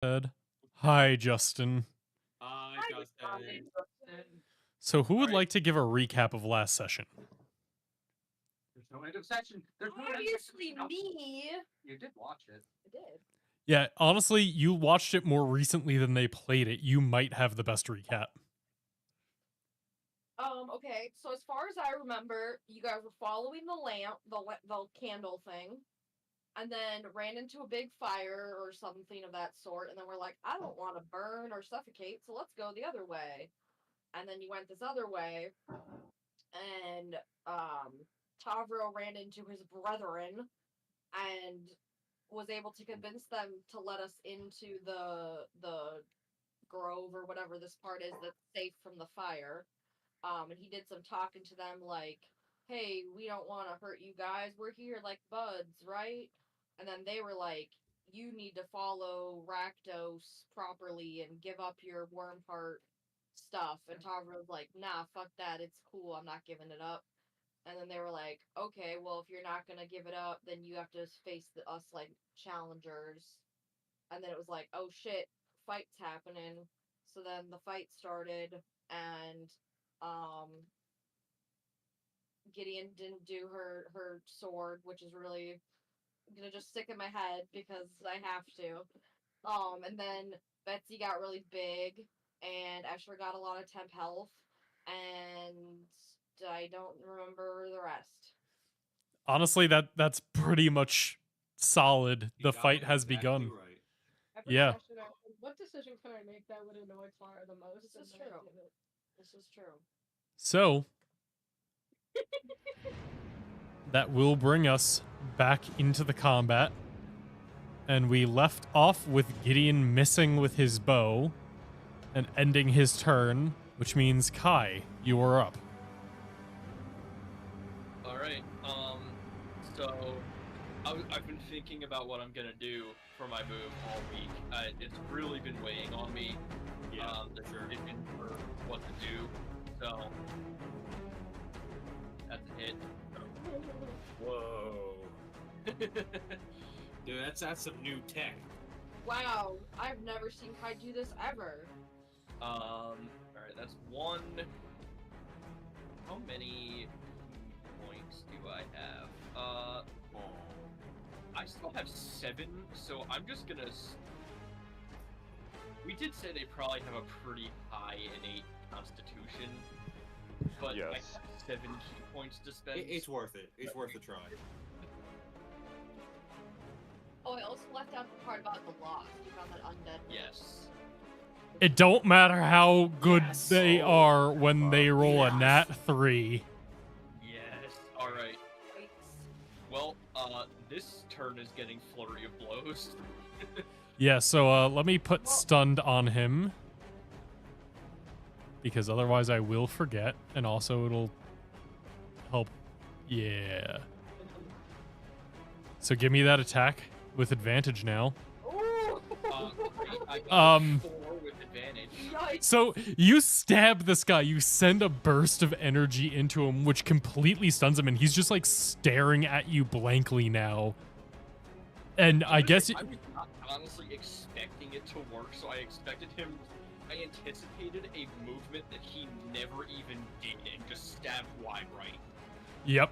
Hi, Justin. Hi, Justin. So who would Alright. like to give a recap of last session? There's no end of session. There's no end of Obviously session. me. You did watch it. I did. Yeah, honestly, you watched it more recently than they played it. You might have the best recap. Okay, so as far as I remember, you guys were following the lamp, the candle thing, and then ran into a big fire or something of that sort, and then we're like, I don't want to burn or suffocate, so let's go the other way. And then you went this other way, and Tavro ran into his brethren and was able to convince them to let us into the grove or whatever this part is that's safe from the fire. And he did some talking to them like, hey, we don't want to hurt you guys. We're here like buds, right? And then they were like, you need to follow Rakdos properly and give up your worm heart stuff. And Tavro's like, nah, fuck that. It's cool. I'm not giving it up. And then they were like, okay, well, if you're not going to give it up, then you have to face us like challengers. And then it was like, oh shit, fight's happening. So then the fight started, and Gideon didn't do her sword, which is really gonna just stick in my head because I have to. And then Betsy got really big, and Escher got a lot of temp health, and I don't remember the rest. Honestly, that's pretty much solid. You The got fight it has exactly begun. Right. Every Yeah. session, what decision can I make that would annoy Clara the most? This is and then I true. did it. This is true. So that will bring us back into the combat. And we left off with Gideon missing with his bow and ending his turn, which means Kai, you are up. Alright, so I've been thinking about what I'm gonna do for my move all week. It's really been weighing on me. The decision for what to do. So that's a hit. Whoa. Dude, that's some new tech. Wow, I've never seen Kai do this ever. Alright, that's one. How many points do I have? I still have 7, so I'm just gonna. We did say they probably have a pretty high innate constitution, but I have 7 key points to spend. It's worth it. It's worth a try. Oh, I also left out the part about the lost. You found that undead. Yes. It don't matter how good Yes. they are when they roll a Yes. nat 3. Yes. All right. Well, this turn is getting flurry of blows. Yeah, so let me put stunned on him. Because otherwise I will forget, and also it'll help. Yeah. So give me that attack with advantage now. Ooh! I got 4 with advantage. Yikes! So you stab this guy, you send a burst of energy into him, which completely stuns him, and he's just like staring at you blankly now. And I guess I was not honestly expecting it to work, so I anticipated a movement that he never even did and just stabbed wide right. Yep.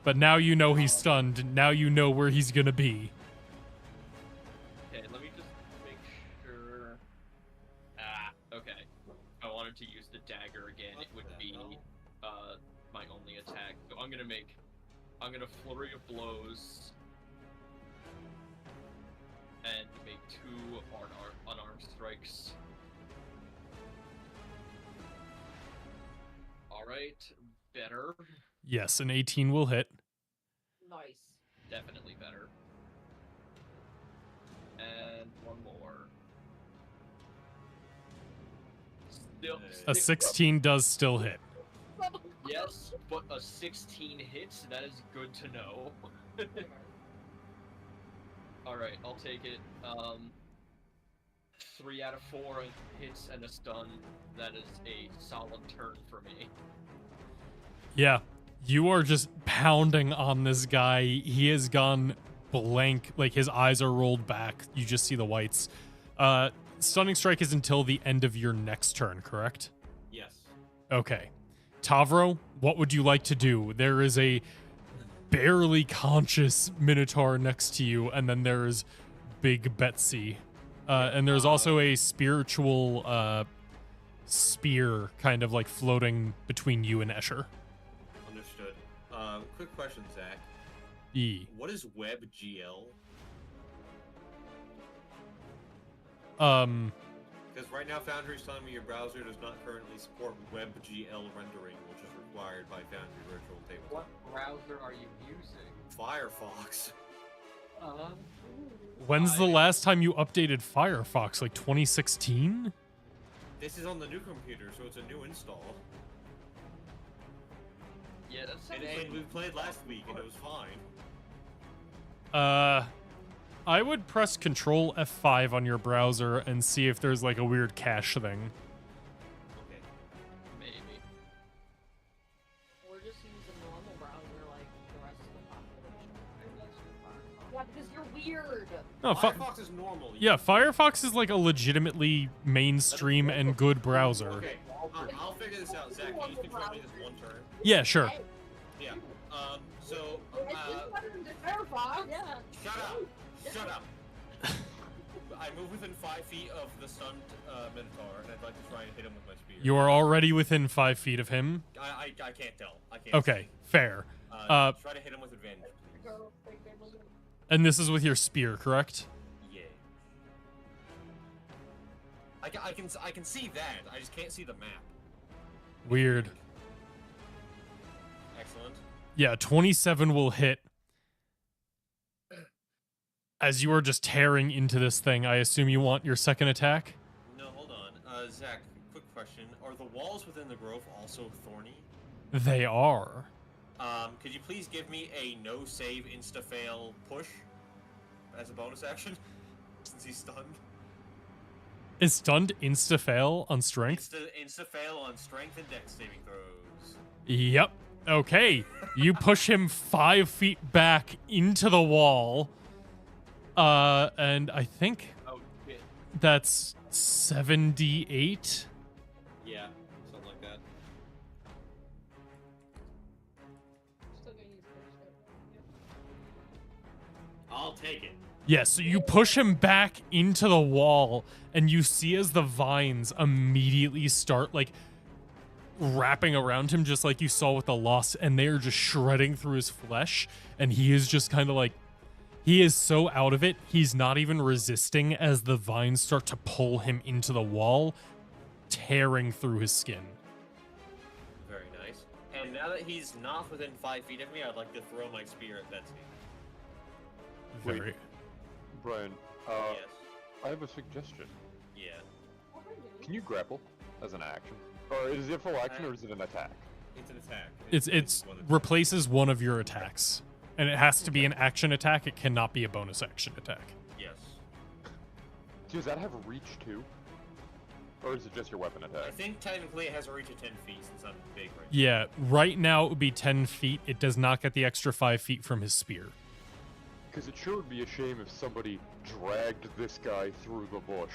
But now you know he's stunned. Now you know where he's gonna be. Okay, let me just make sure. Okay. If I wanted to use the dagger again, it would be my only attack. So I'm gonna flurry of blows and make 2 unarmed strikes. Alright, better. Yes, an 18 will hit. Nice. Definitely better. And 1 more. Still, A 16 does still hit. yes, but a 16 hits, that is good to know. Alright, I'll take it. 3 out of 4 hits and a stun. That is a solid turn for me. Yeah, you are just pounding on this guy. He has gone blank, like his eyes are rolled back. You just see the whites. Stunning strike is until the end of your next turn, correct? Yes. Okay. Tavro, what would you like to do? There is a barely conscious Minotaur next to you, and then there's Big Betsy. And there's also a spiritual spear kind of like floating between you and Escher. Understood. Quick question, Zach. E. What is WebGL? Because right now Foundry's telling me your browser does not currently support WebGL rendering, which is required by Foundry Virtual Tabletop. What browser are you using? Firefox. When's the last time you updated Firefox? Like 2016? This is on the new computer, so it's a new install. Yeah, that's And we played last week, and it was fine. I would press Control F5 on your browser and see if there's like a weird cache thing. Okay. maybe. Or just use a normal browser like the rest of the population. Yeah, because you're weird. No, Firefox is normal. yeah, Firefox is like a legitimately mainstream and good browser. Okay, I'll figure this out, Zach. Can you control me this one turn? Yeah, sure. Yeah. So, Yeah. shut up. Shut up. I move within 5 feet of the stunned Minotaur, and I'd like to try and hit him with my spear. You are already within 5 feet of him. I can't tell. I can't. Okay, fair. Try to hit him with advantage, please. And this is with your spear, correct? Yeah. I can see that. I just can't see the map. Weird. Excellent. Yeah, 27 will hit. As you are just tearing into this thing, I assume you want your second attack? No, hold on. Zach, quick question. Are the walls within the grove also thorny? They are. Could you please give me a no save insta fail push as a bonus action? Since he's stunned. Is stunned insta-fail on strength? Insta fail on strength and dex saving throws. Yep. Okay. You push him 5 feet back into the wall. And I think Oh, shit. that's 78. Yeah, something like that. Still gonna use push it. I'll take it. Yeah, so you push him back into the wall, and you see as the vines immediately start, like, wrapping around him, just like you saw with the Lost, and they are just shredding through his flesh, and he is just kind of like, he is so out of it, he's not even resisting as the vines start to pull him into the wall, tearing through his skin. Very nice. And now that he's not within 5 feet of me, I'd like to throw my spear at Betsy. Wait. Very. Brian, Yes. I have a suggestion. Yeah. Can you grapple as an action? Or is it full action or is it an attack? It's an attack. It's one attack. replaces one of your attacks. And it has to be an action attack, it cannot be a bonus action attack. Yes. Does that have reach too? Or is it just your weapon I attack? think technically it has a reach of 10 feet since I'm big right Yeah, right now it would be 10 feet. It does not get the extra 5 feet from his spear. Because it sure would be a shame if somebody dragged this guy through the bush.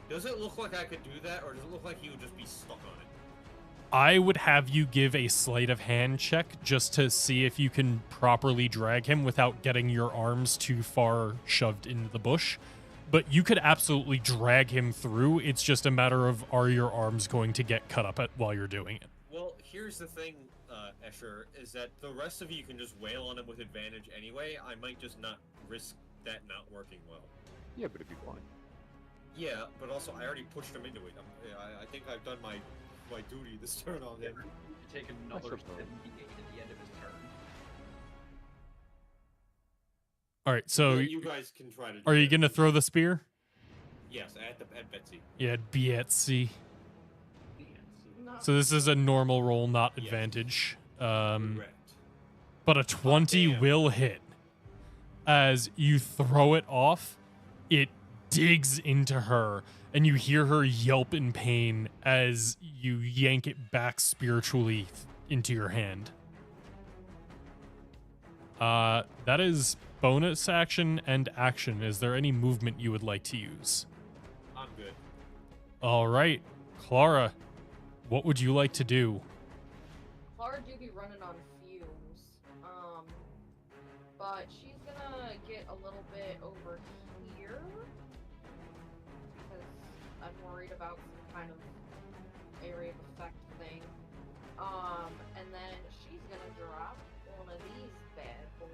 Does it look like I could do that, or does it look like he would just be stuck on it? I would have you give a sleight of hand check just to see if you can properly drag him without getting your arms too far shoved into the bush. But you could absolutely drag him through. It's just a matter of, are your arms going to get cut up while you're doing it? Well, here's the thing, Escher, is that the rest of you can just wail on him with advantage anyway. I might just not risk that not working well. Yeah, but it'd be fine. Yeah, but also I already pushed him into it. I think I've done my duty this turn on him. You take another suppose. 78 at the end of his turn. All right, so you guys can try to do are you that. going to throw the spear? Yes, at Betsy. Yeah, Betsy. No. So this is a normal roll, not Yes. advantage. Correct. But a 20 damn. will hit. As you throw it off, it digs into her, and you hear her yelp in pain as you yank it back spiritually into your hand. That is bonus action and action. Is there any movement you would like to use? I'm good. All right, Clara, what would you like to do? Clara do be running on fumes. But she's gonna get a little bit over here because I'm worried about some kind of area of effect thing. And then she's gonna drop one of these bad boys.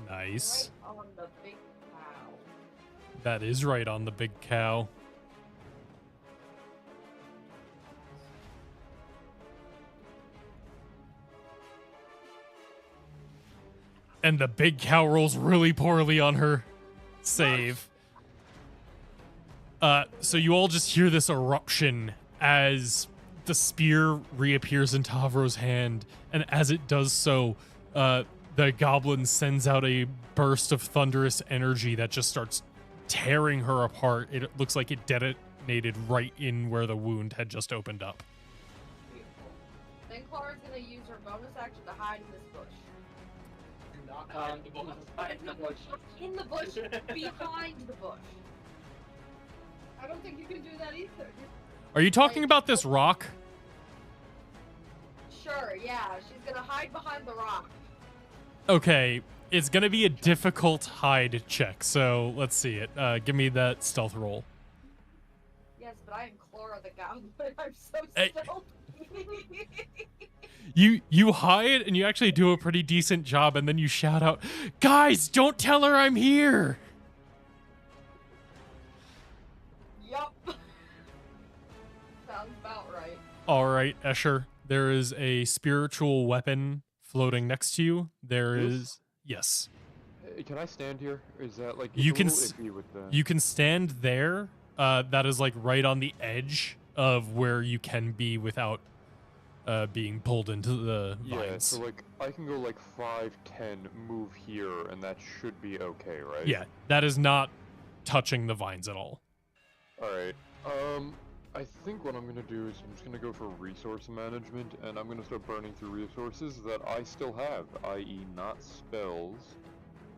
Nice. Right on the big cow. That is right on the big cow. And the big cow rolls really poorly on her save. So you all just hear this eruption as the spear reappears in Tavro's hand, and as it does so, the goblin sends out a burst of thunderous energy that just starts tearing her apart. It looks like it detonated right in where the wound had just opened up. Beautiful. Then Clara's gonna use her bonus action to hide in this bush. Do not hide the bush. Hide the bush. In the bush, behind the bush. I don't think you can do that either. Are you talking about this rock? Sure, yeah, she's gonna hide behind the rock. Okay, it's gonna be a difficult hide check, so let's see it. Give me that stealth roll. Yes, but I am Clara the goblin. I'm so Hey. stealthy. You hide and you actually do a pretty decent job, and then you shout out, "Guys, don't tell her I'm here!" Yup. Sounds about right. All right, Escher, there is a spiritual weapon floating next to you. There This? is, yes. Hey, can I stand here? Is that like You it's a can little s- iffy with the... You can stand there. That is like right on the edge of where you can be without being pulled into the Yeah, vines. so like I can go like 5, 10, move here, and that should be okay, right? Yeah, that is not touching the vines at all. All right. I think what I'm gonna do is I'm just gonna go for resource management, and I'm gonna start burning through resources that I still have, i.e., not spells.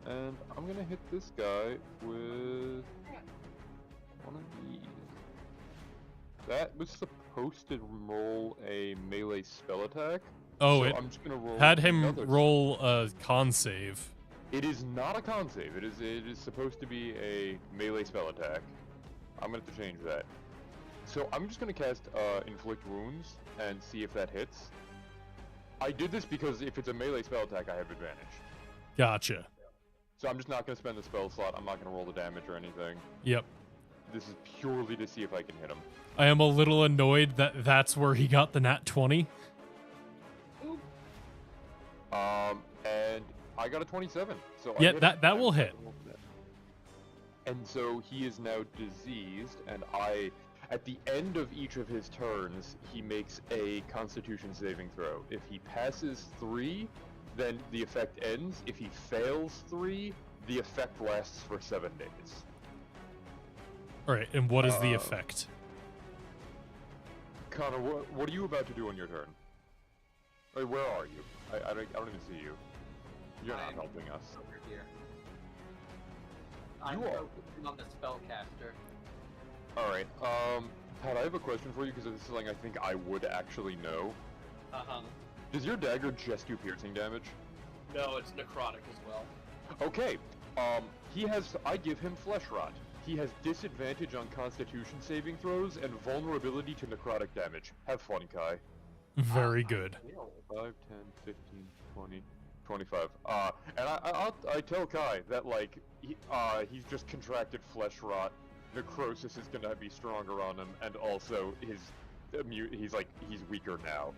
And I'm gonna hit this guy with one of these. That was supposed to roll a melee spell attack. Oh, so it I'm just gonna roll had him another roll a con save. It is not a con save. It is supposed to be a melee spell attack. I'm gonna have to change that. So I'm just gonna cast inflict wounds and see if that hits. I did this because if it's a melee spell attack, I have advantage. Gotcha. So I'm just not gonna spend the spell slot. I'm not gonna roll the damage or anything. Yep. This is purely to see if I can hit him. I am a little annoyed that that's where he got the nat 20. And I got a 27. So Yeah, I hit that him. will hit. And so he is now diseased, and at the end of each of his turns, he makes a Constitution saving throw. If he passes 3, then the effect ends. If he fails 3, the effect lasts for 7 days. All right, and what is the effect? Connor, what are you about to do on your turn? Wait, where are you? I don't even see you. You're not I'm helping us. over here. I'm You are. focusing on the spellcaster. Alright, Pat, I have a question for you because this is something I think I would actually know. Uh-huh. Does your dagger just do piercing damage? No, it's necrotic as well. Okay, I give him flesh rot. He has disadvantage on constitution saving throws and vulnerability to necrotic damage. Have fun, Kai. Very good. 5, 10, 15, 20, 25. And I tell Kai that, like, he's just contracted flesh rot. Necrosis is gonna be stronger on him, and also he's weaker now.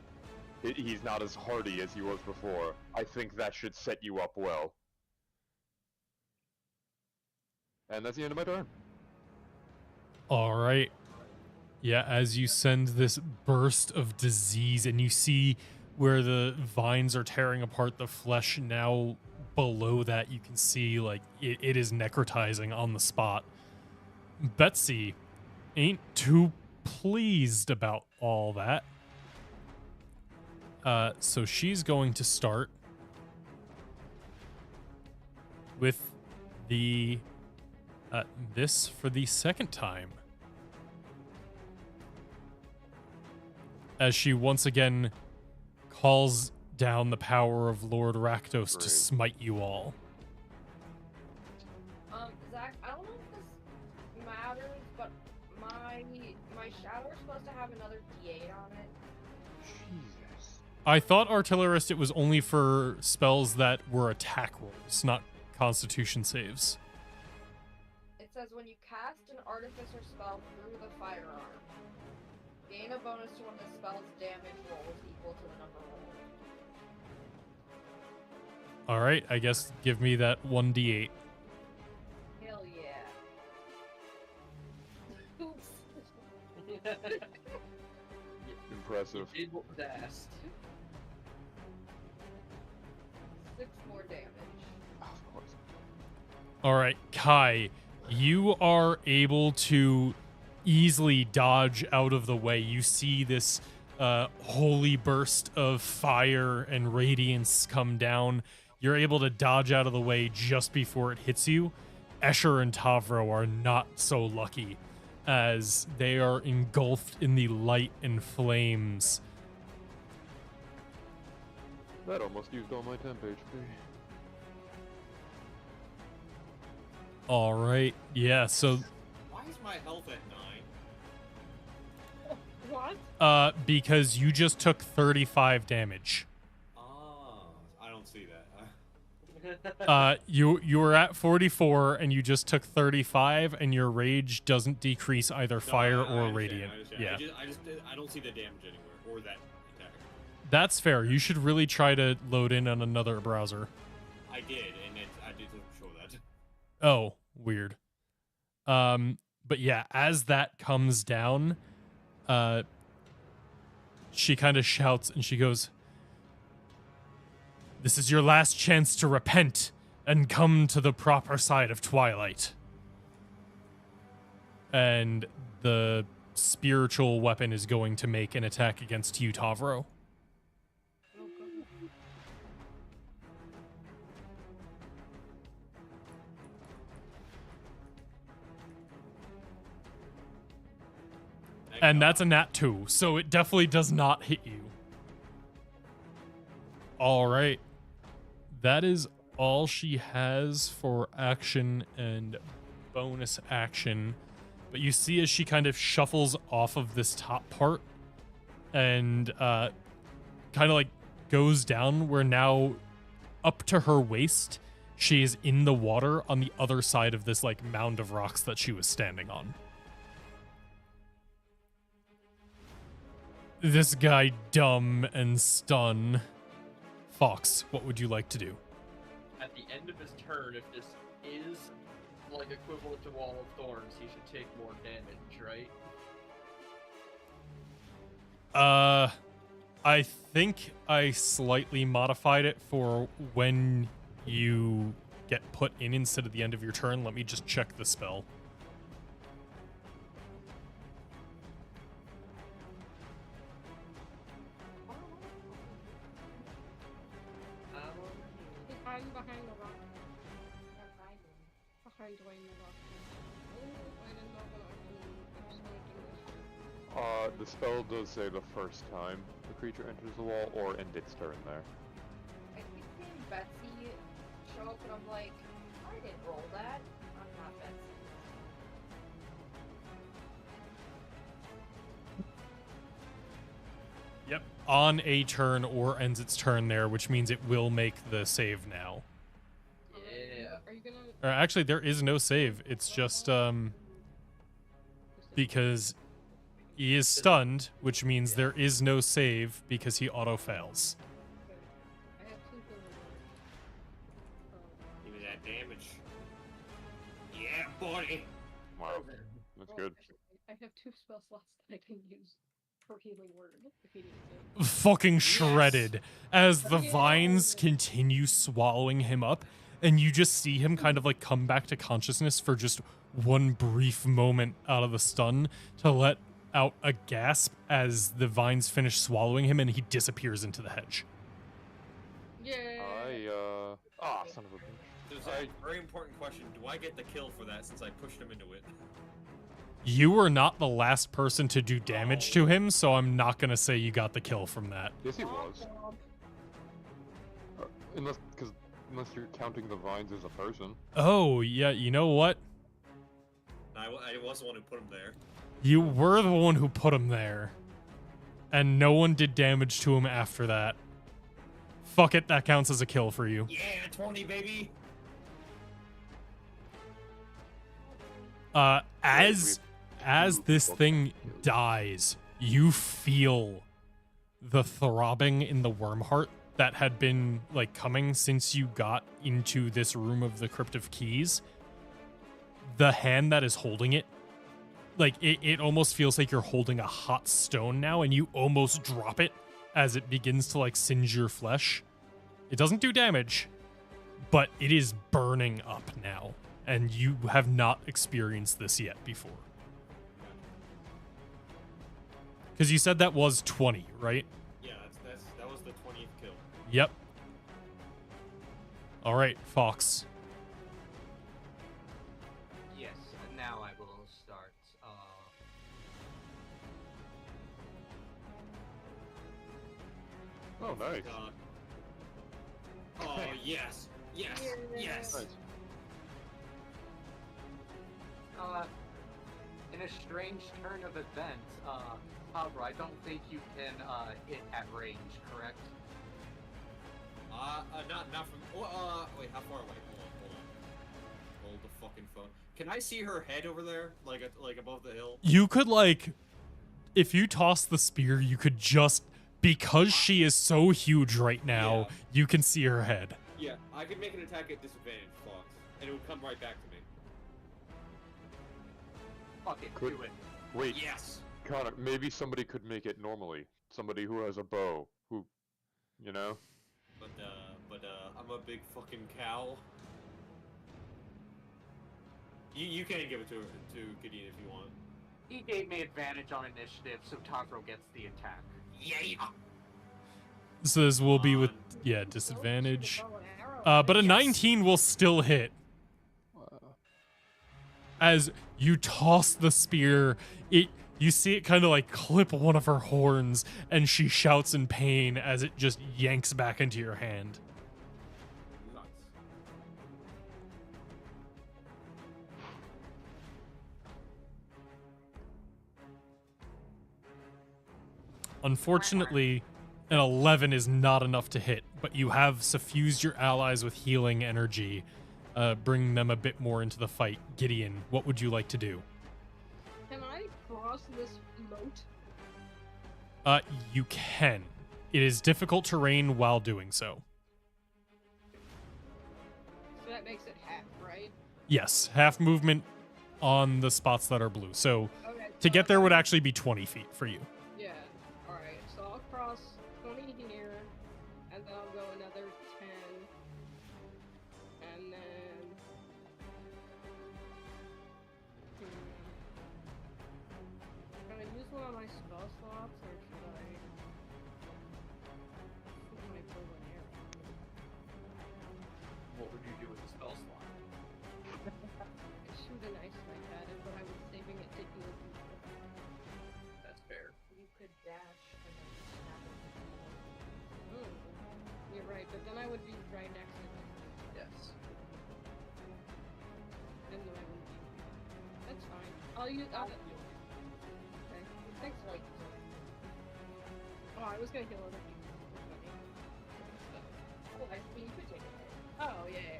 He's not as hardy as he was before. I think that should set you up well. And that's the end of my turn. All right. Yeah, as you send this burst of disease and you see where the vines are tearing apart the flesh, now below that you can see like it is necrotizing on the spot. Betsy, ain't too pleased about all that. So she's going to start with the this for the second time, as she once again calls down the power of Lord Rakdos to Great. smite you all. Zach, I don't know if this matters, but my shadow is supposed to have another D8 on it. Jesus. I thought Artillerist it was only for spells that were attack rolls, not Constitution saves. It says when you cast an artificer spell through the firearm, gain a bonus to when the spell's damage roll is equal to the number rolled. All right, I guess give me that 1d8. Hell yeah. Oops. Impressive. You did what was asked. 6 more damage. Of course. All right, Kai, you are able to easily dodge out of the way. You see this holy burst of fire and radiance come down. You're able to dodge out of the way just before it hits you. Escher and Tavro are not so lucky, as they are engulfed in the light and flames. That almost used all my temp HP. All right, yeah, so Why is my health at 9? What? because you just took 35 damage. Ah, I don't see that. You were at 44 and you just took 35, and your rage doesn't decrease either fire I or understand, radiant. I understand. Yeah, I don't see the damage anywhere, or that attack. that's fair. You should really try to load in on another browser. I did, and I didn't show that. Oh, weird. But yeah, as that comes down, she kind of shouts and she goes, "This is your last chance to repent and come to the proper side of Twilight." And the spiritual weapon is going to make an attack against you, Tavro. Oh, God. And that's a nat 2, so it definitely does not hit you. All right. That is all she has for action and bonus action. But you see as she kind of shuffles off of this top part and kind of like goes down, where now up to her waist, she is in the water on the other side of this like mound of rocks that she was standing on. This guy dumb and stun. Fox, what would you like to do? At the end of his turn, if this is like equivalent to Wall of Thorns, he should take more damage, right? I think I slightly modified it for when you get put in instead of the end of your turn. Let me just check the spell. Behind the rock. Behind Dwayne the rock. Oh, I didn't know that I was gonna do this. The spell does say the first time the creature enters the wall or end its turn there. I keep seeing Betsy show up, and I'm like, I didn't roll that. I'm not Betsy. Yep. On a turn or ends its turn there, which means it will make the save now. Yeah. Are you gonna? Actually, there is no save. It's just because he is stunned, which means there is no save because he auto fails. I have 2 Give me that damage. Yeah, buddy. Wow, that's good. I have 2 spell slots that I can use for healing word if he needs it. Fucking shredded as the vines continue swallowing him up, and you just see him kind of like come back to consciousness for just one brief moment out of the stun to let out a gasp as the vines finish swallowing him and he disappears into the hedge. Yeah. Son of a bitch. There's a very important question. Do I get the kill for that since I pushed him into it? You were not the last person to do damage to him, so I'm not going to say you got the kill from that. Yes, he was. Unless you're counting the vines as a person. Oh, yeah, you know what? I was the one who put him there. You were the one who put him there. And no one did damage to him after that. Fuck it, that counts as a kill for you. Yeah, 20, baby! As this thing dies, you feel the throbbing in the worm heart that had been like coming since you got into this room of the Crypt of Keys. The hand that is holding it, like it almost feels like you're holding a hot stone now, and you almost drop it as it begins to like singe your flesh. It doesn't do damage, but it is burning up now, and you have not experienced this yet before. Because you said that was 20, right? Yeah, that was the 20th kill. Yep. All right, Fox. Yes, and now I will start. Oh, nice. God. Oh, yes! Yes! Yes! Nice. In a strange turn of events, Pablo, I don't think you can hit at range, correct? Not from. Wait, how far away? Hold on. Hold the fucking phone. Can I see her head over there, like above the hill? You could like, if you toss the spear, you could just, because she is so huge right now, you can see her head. Yeah, I could make an attack at disadvantage, Fox, and it would come right back to me. Fuck it, Could- do it. Wait, Yes. Connor, maybe somebody could make it normally. Somebody who has a bow, who, you know? But I'm a big fucking cow. You can give it to Gideon if you want. He gave me advantage on initiative, so Tavro gets the attack. Yeah. So this will be with, yeah, disadvantage. But a 19 will still hit. As you toss the spear, you see it kind of like clip one of her horns, and she shouts in pain as it just yanks back into your hand. Nuts. Unfortunately, an 11 is not enough to hit, but you have suffused your allies with healing energy, bringing them a bit more into the fight. Gideon, what would you like to do? Can I cross this moat? You can. It is difficult terrain while doing so. So that makes it half, right? Yes, half movement on the spots that are blue. So Okay. to get there would actually be 20 feet for you. Yeah. Alright, so I'll cross 20 here, and then I'll go another 10. And then... Can I use one of my spell slots, or should I... Shoot my bow and arrow? What would you do with the spell slot? Shoot an ice like that, but I was saving it to heal people. That's fair. You could dash and then snap it. You're right, but then I would be right next to him. Yes. And then I wouldn't be. That's fine. I'll use. Okay. Thanks. Like, Oh, I was gonna heal other people. oh, I mean, you could take it. Oh, yeah.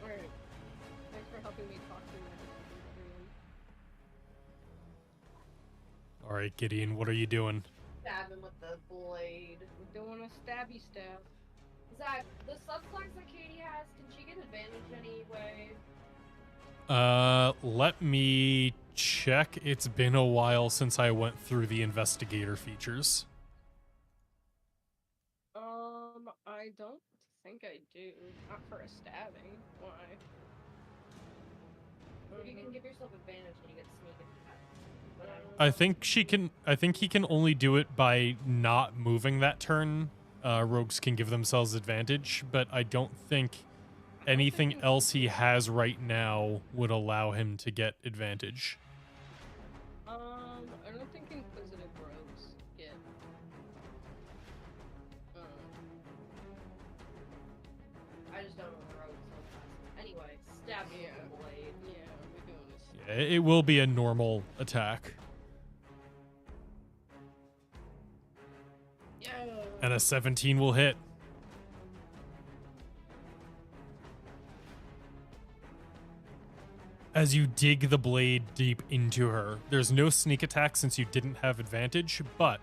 Alright. Thanks for helping me talk through that. All right, Gideon, what are you doing? Stab him with the blade. I'm doing a stabby stab. Zach, the subclass that Katie has, can she get advantage anyway? Let me check. It's been a while since I went through the investigator features. I don't think I do. Not for a stabbing. Why? Or you can give yourself advantage when you get sneak attack. I think he can only do it by not moving that turn. Rogues can give themselves advantage, but I don't think anything else he has right now would allow him to get advantage. I don't think Inquisitive rogues get. I just don't know the road so fast. Anyway, stab me with the blade. Yeah, we're doing this. Yeah, it will be a normal attack. Yeah. And a 17 will hit. As you dig the blade deep into her, there's no sneak attack since you didn't have advantage, but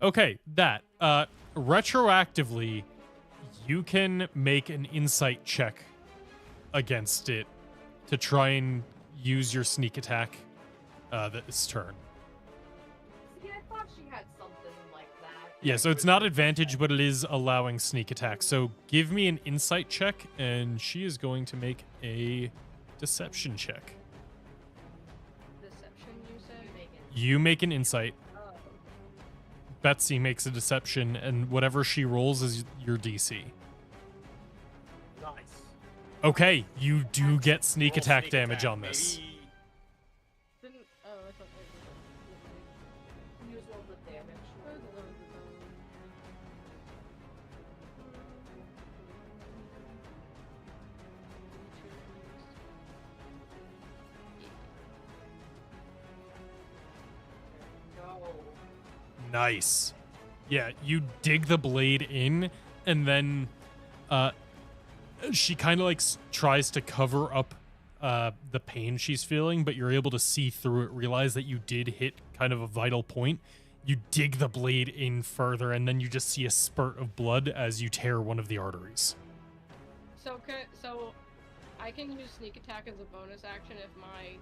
okay, that retroactively you can make an insight check against it to try and use your sneak attack this turn. See, I thought she had something like that. Yeah, so it's not advantage, but it is allowing sneak attack. So give me an insight check, and she is going to make a deception check. Deception, you said? You make an insight. Oh. Betsy makes a deception, and whatever she rolls is your DC. Nice. Okay, you do get sneak Roll attack sneak damage attack, on this. baby. Didn't. Oh, I thought Use roll the damage. No. Nice. Yeah, you dig the blade in, and then she kind of like tries to cover up the pain she's feeling, but you're able to see through it, realize that you did hit kind of a vital point. You dig the blade in further, and then you just see a spurt of blood as you tear one of the arteries. so I can use sneak attack as a bonus action if my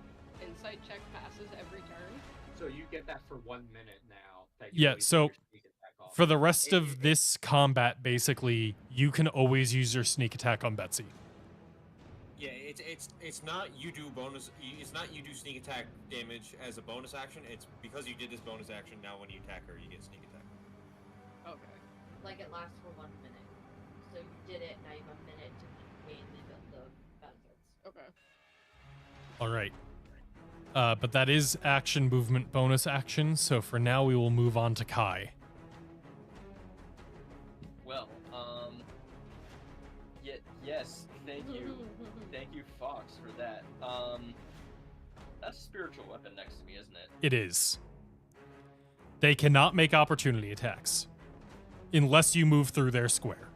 insight check passes every turn. So you get that for 1 minute now. That Yeah, always so get your sneak attack off. For the rest of this combat, basically, you can always use your sneak attack on Betsy. Yeah, it's not you do bonus. It's not you do sneak attack damage as a bonus action. It's because you did this bonus action. Now when you attack her, you get sneak attack. Okay. Like it lasts for 1 minute. So you did it, now you have a minute to gain the benefits. Okay. All right. But that is action movement bonus action, so for now we will move on to Kai. Well, yes, thank you. Thank you, Fox, for that. That's a spiritual weapon next to me, isn't it? It is. They cannot make opportunity attacks unless you move through their square.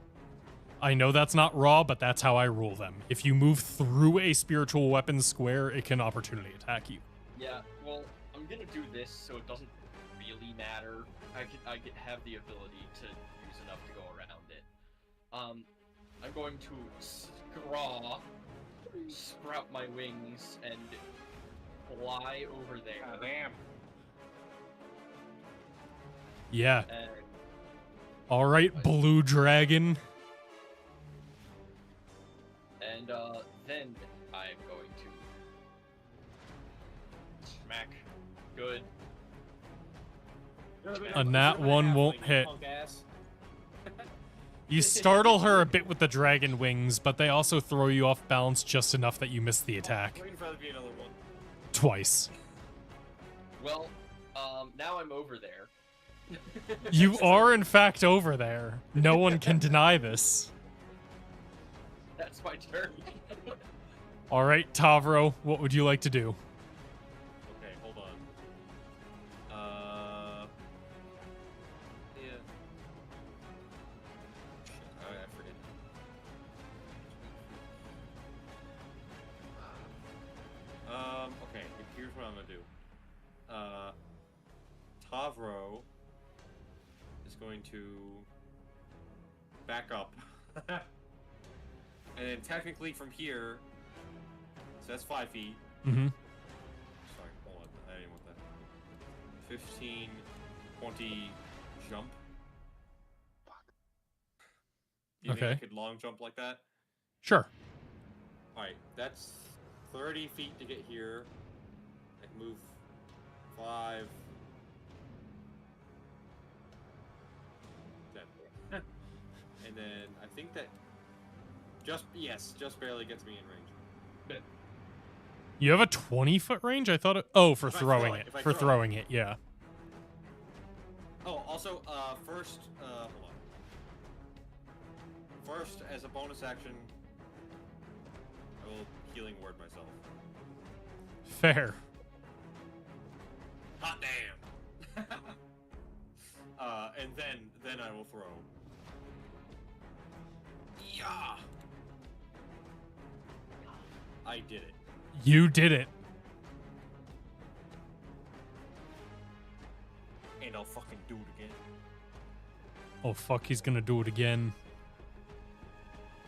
I know that's not raw, but that's how I rule them. If you move through a spiritual weapon square, it can opportunity attack you. Yeah, well, I'm gonna do this so it doesn't really matter. I have the ability to use enough to go around it. I'm going to sprout my wings and fly over there. Damn. Yeah. And All right, blue dragon. And then I'm going to smack. Good. A nat one won't hit. You startle her a bit with the dragon wings, but they also throw you off balance just enough that you miss the attack. Waiting for there to be another one. Twice. Well, now I'm over there. You are, in fact, over there. No one can deny this. That's my turn. All right, Tavro, what would you like to do? Okay, hold on. Yeah. Shit, I forget. Okay, here's what I'm gonna do. Tavro is going to back up. And then technically from here, so that's 5 feet. Mm-hmm. Sorry, hold on. I didn't want that. 15, 20 jump. Fuck. Do you think Okay. I could long jump like that? Sure. Alright, that's 30 feet to get here. I can move 5. 10. And then I think that just barely gets me in range. You have a 20-foot range? I thought it... Oh, for If I throwing throw it, it. if I For throw it. throwing it, yeah. Oh, also, first, hold on. First, as a bonus action, I will healing word myself. Fair. Hot damn! And then I will throw. Yeah! I did it. You did it. And I'll fucking do it again. Oh, fuck, he's gonna do it again.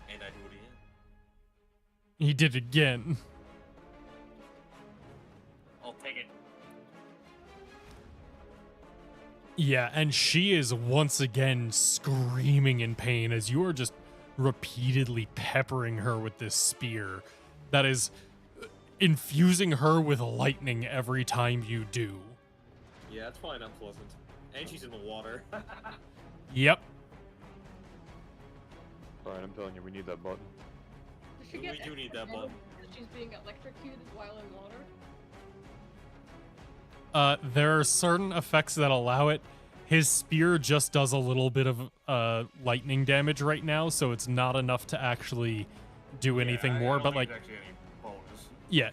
And I do it again. He did it again. I'll take it. Yeah, and she is once again screaming in pain as you are just repeatedly peppering her with this spear that is infusing her with lightning every time you do. Yeah, it's probably not pleasant. And she's in the water. Yep. Alright, I'm telling you, we need that button. Does she We get do need extra that button. damage because she's being electrocuted while in water? There are certain effects that allow it. His spear just does a little bit of lightning damage right now, so it's not enough to actually do anything more. But like, actually any bonus. yeah,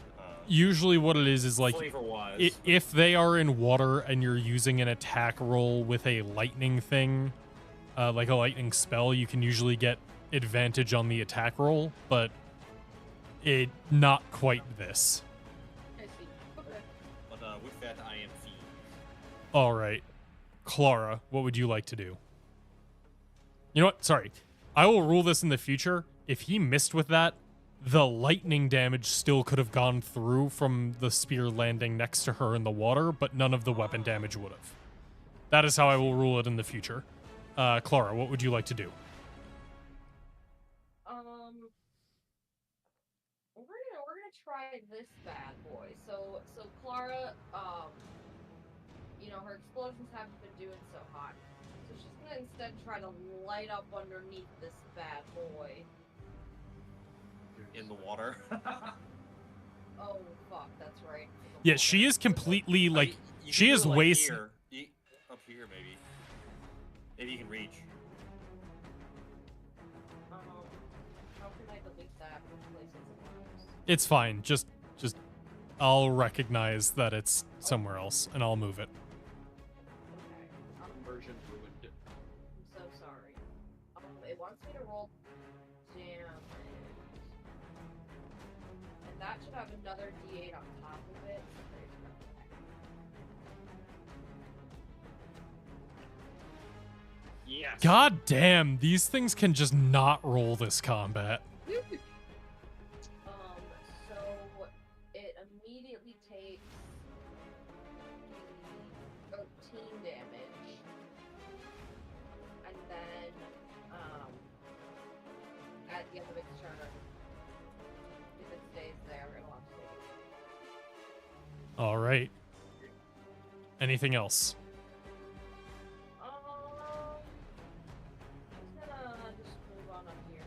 usually what it is like Flavor-wise. if they are in water and you're using an attack roll with a lightning thing, like a lightning spell, you can usually get advantage on the attack roll, but it not quite this. I see. Okay. But with that, I am fiend. All right. Clara, what would you like to do? You know what? Sorry. I will rule this in the future. If he missed with that, the lightning damage still could have gone through from the spear landing next to her in the water, but none of the weapon damage would have. That is how I will rule it in the future. Clara, what would you like to do? We're gonna try this bad boy. So Clara, you know, her explosions haven't been doing so hot. So she's gonna instead try to light up underneath this bad boy. In the water. Oh fuck, that's right. Yeah, she is completely like You she can is do it, like, waste. here. Up here, maybe. Maybe you can reach. How can I delete that? Which place is it? It's fine. Just I'll recognize that it's somewhere else and I'll move it. Okay. Version ruined. I'm so sorry. It wants me to roll damage. And that should have another D8 on top of it. So there's no Yes. God damn, these things can just not roll this combat. So it immediately takes the 13 damage. And then, at the end of its turn, if it stays there, it'll have to take it. All right. Anything else? I'm gonna just move on up here.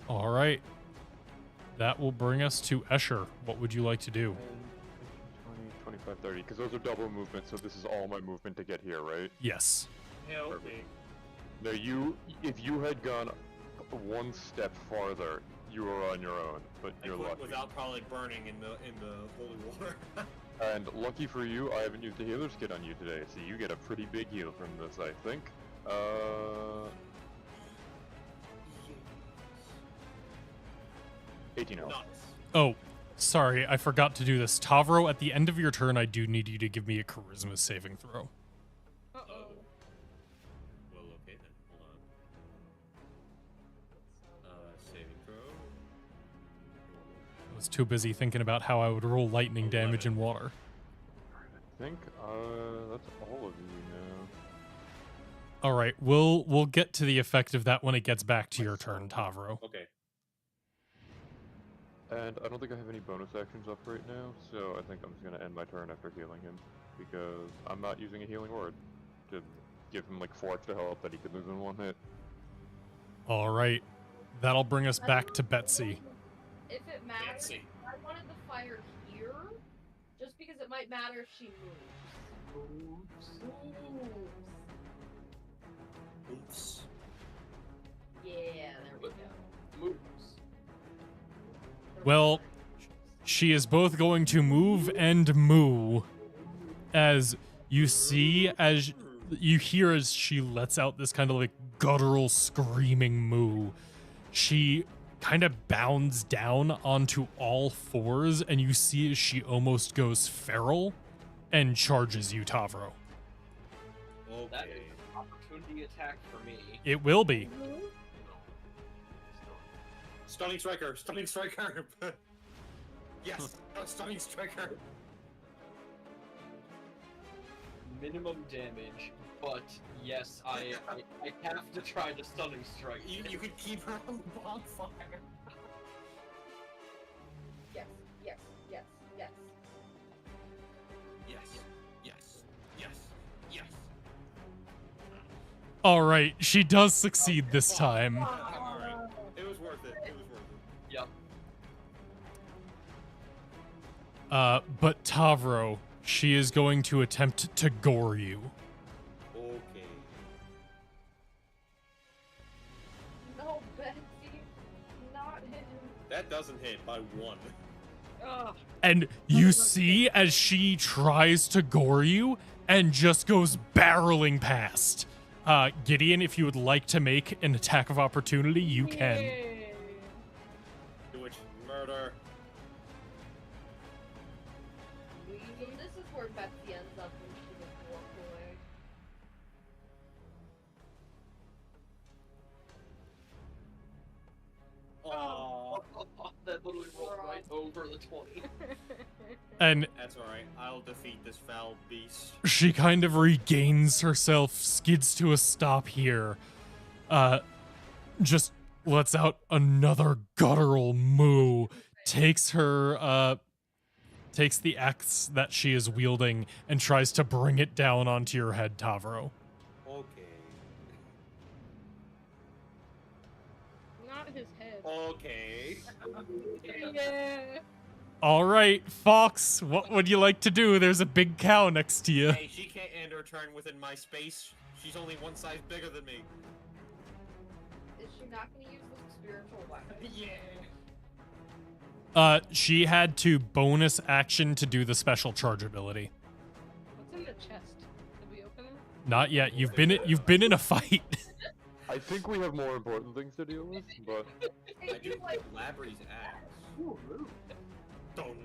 All right. That will bring us to Escher. What would you like to do? 10, 20, 25, 30, because those are double movements, so this is all my movement to get here, right? Yes. Yeah, okay. Now if you had gone one step farther, you were on your own, but I you're quit lucky. without probably burning in the holy water. And lucky for you, I haven't used a healer's kit on you today, so you get a pretty big heal from this, I think. 18 health. Nuts. Oh, sorry. I forgot to do this. Tavro, at the end of your turn, I do need you to give me a charisma saving throw. Uh-oh. Well, okay then. Hold on. Saving throw. I was too busy thinking about how I would roll lightning damage in water. I think, that's all of you now. All right, we'll get to the effect of that when it gets back to your turn, Tavro. Okay. And I don't think I have any bonus actions up right now, so I think I'm just gonna end my turn after healing him, because I'm not using a healing word to give him like 4 extra health that he could lose in 1 hit. All right, that'll bring us back to Betsy. If it matters, Betsy. I wanted the fire here, just because it might matter if she moves. Moves. Oops. Yeah, there we go. Moves. Well, she is both going to move and moo, as you see, as you hear as she lets out this kind of like guttural screaming moo. She kind of bounds down onto all 4s, and you see as she almost goes feral and charges you, Tavro. That is Okay. an opportunity attack for me. It will be. Stunning striker. Stunning striker. Yes. Stunning striker. Minimum damage, but yes, I have to try the stunning strike. You could keep her on the bonfire. Yes, yes, yes, yes. Yes. Yes. Yes. Yes. All right, she does succeed this time. Alright. It was worth it. It was worth it. Yep. But Tavro, she is going to attempt to gore you. Okay. No, Betsy, not him. That doesn't hit by 1. Ugh. And you see as she tries to gore you and just goes barreling past. Gideon, if you would like to make an attack of opportunity, you can. Yay. Do it. Murder. So this is where Betsy ends up when she was walked away. Oh. That literally rolled right over the 20. And That's alright. I'll defeat this foul beast. she kind of regains herself, skids to a stop here. Just lets out another guttural moo, takes the axe that she is wielding and tries to bring it down onto your head, Tavro. Okay. Not his head. Okay. Yeah. All right, Fox, what would you like to do? There's a big cow next to you. Hey, she can't end her turn within my space. She's only 1 size bigger than me. Is she not going to use the spiritual weapon? Yeah. She had to bonus action to do the special charge ability. What's in the chest? Did we open it? Not yet. You've been in a fight. I think we have more important things to deal with, but Hey, I do like Labry's axe. Dong.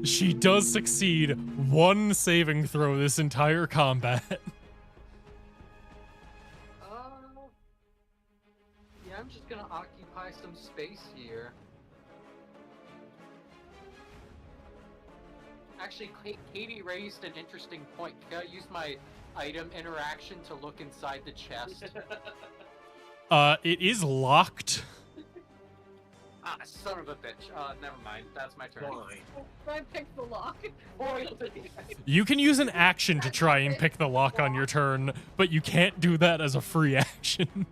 She does succeed 1 saving throw this entire combat. Yeah, I'm just gonna occupy some space here. Actually, Katie raised an interesting point. Can I use my item interaction to look inside the chest? It is locked. Ah, son of a bitch. Never mind. That's my turn. Fine. I picked the lock. You can use an action to try and pick the lock on your turn, but you can't do that as a free action.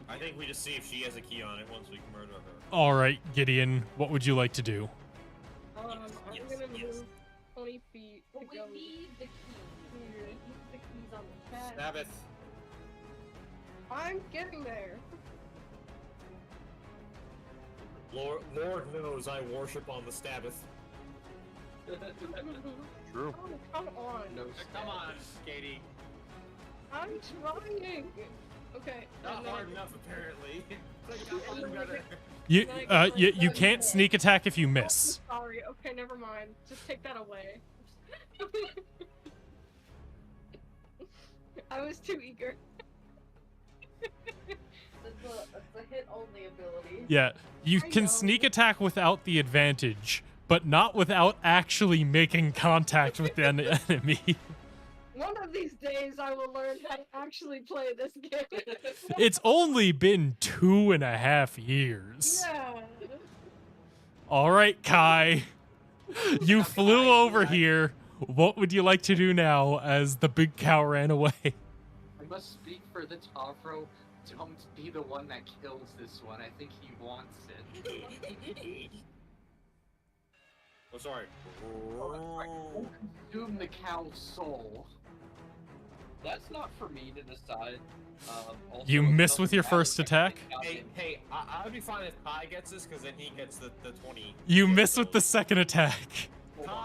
I think we just see if she has a key on it once we can murder her. All right, Gideon, what would you like to do? I'm yes, gonna yes. move 20 feet to But we go. need the key. We need the keys on the chest. Sabbath. I'm getting there. Lord knows I worship on the Sabbath. true. Oh, come on. No, Come on, Katie. I'm trying. Okay. Not and then- hard enough, apparently. Like, better. You can't sneak attack if you miss. Sorry. Okay, never mind. Just take that away. I was too eager. Does the It's a hit only ability. Yeah, you I can know. sneak attack without the advantage, but not without actually making contact with the enemy. One of these days, I will learn how to actually play this game. It's only been 2.5 years. Yeah. All right, Kai. You flew over here. What would you like to do now as the big cow ran away? I must speak for the Tavro. Don't be the one that kills this one. I think he wants it. Oh, sorry. Consume the cow's soul. That's not for me to decide. Also, You it miss doesn't with your matter first if I attack? Hey, I would be fine if Kai gets this, because then he gets the 20. You miss with the second attack. Hold on.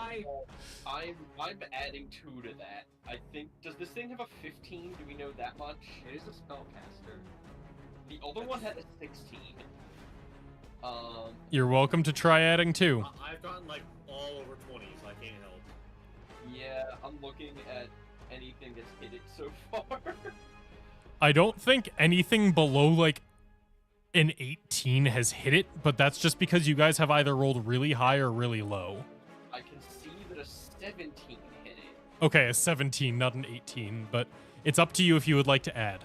Kai! I'm adding 2 to that. I think. Does this thing have a 15? Do we know that much? It is a spellcaster. The other one had a 16. You're welcome to try adding 2. I've gotten like all over 20s, I can't help. Yeah, I'm looking at anything that's hit it so far. I don't think anything below like an 18 has hit it, but that's just because you guys have either rolled really high or really low. I can see that a 17 hit it. Okay, a 17, not an 18, but it's up to you if you would like to add.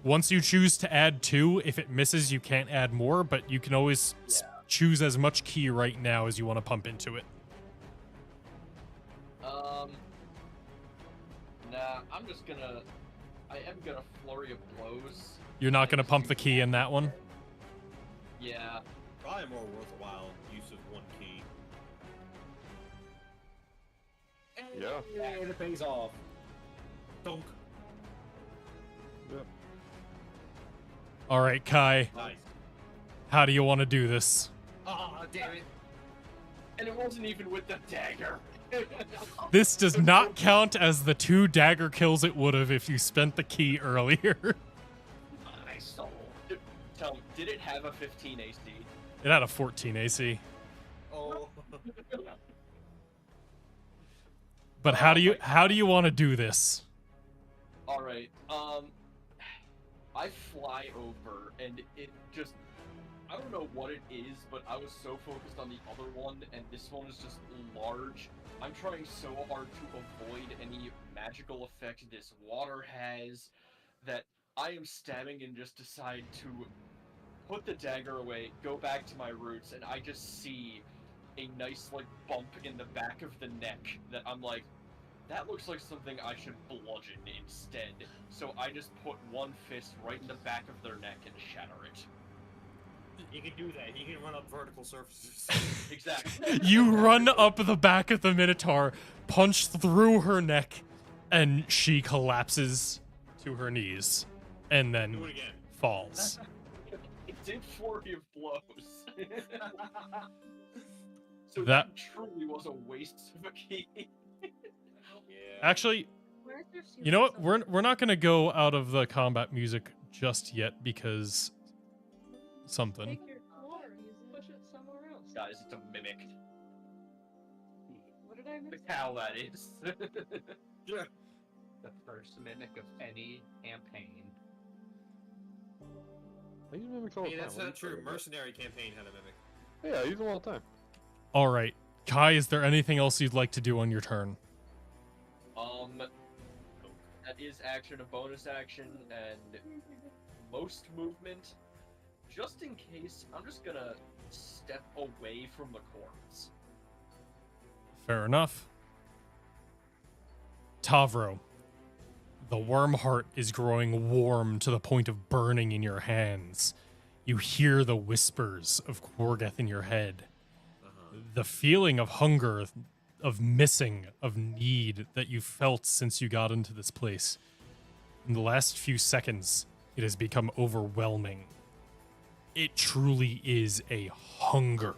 Once you choose to add 2, if it misses, you can't add more, but you can always choose as much key right now as you want to pump into it. Nah, I'm just gonna. I am gonna flurry of blows. You're not going to pump the key in that one? Yeah. Probably more worthwhile use of 1 key. Yeah. And it pays off. Dunk. Yep. All right, Kai, Nice. how do you want to do this? Oh, damn it. And it wasn't even with the dagger. This does not count as the 2 dagger kills it would have if you spent the key earlier. My soul. Tell me, did it have a 15 AC? It had a 14 AC. Oh. But how do you want to do this? All right. I fly over and it just. I don't know what it is, but I was so focused on the other one, and this one is just large. I'm trying so hard to avoid any magical effect this water has that I am stabbing and just decide to put the dagger away, go back to my roots, and I just see a nice, like, bump in the back of the neck that I'm like, that looks like something I should bludgeon instead. So I just put one fist right in the back of their neck and shatter it. You can do that. You can run up vertical surfaces. Exactly. You run up the back of the Minotaur, punch through her neck, and she collapses to her knees, and then Do it again. falls. It did flurry of blows. So That- that truly was a waste of a key. Yeah. Actually, you know what? We're not gonna go out of the combat music just yet because something. Take your car and push it somewhere else. Guys, it's a mimic. What did I The miss? cow, that is. Yeah. The first mimic of any campaign. I use mimics all the Hey, time. that's What are not you true. talking about? Mercenary campaign had a mimic. Yeah, I use them all the time. All right, Kai, is there anything else you'd like to do on your turn? That is action, a bonus action, and most movement. Just in case, I'm just gonna step away from the corpse. Fair enough. Tavro, the worm heart is growing warm to the point of burning in your hands. You hear the whispers of Korgeth in your head. The feeling of hunger, of missing, of need that you felt since you got into this place. In the last few seconds, it has become overwhelming. It truly is a hunger.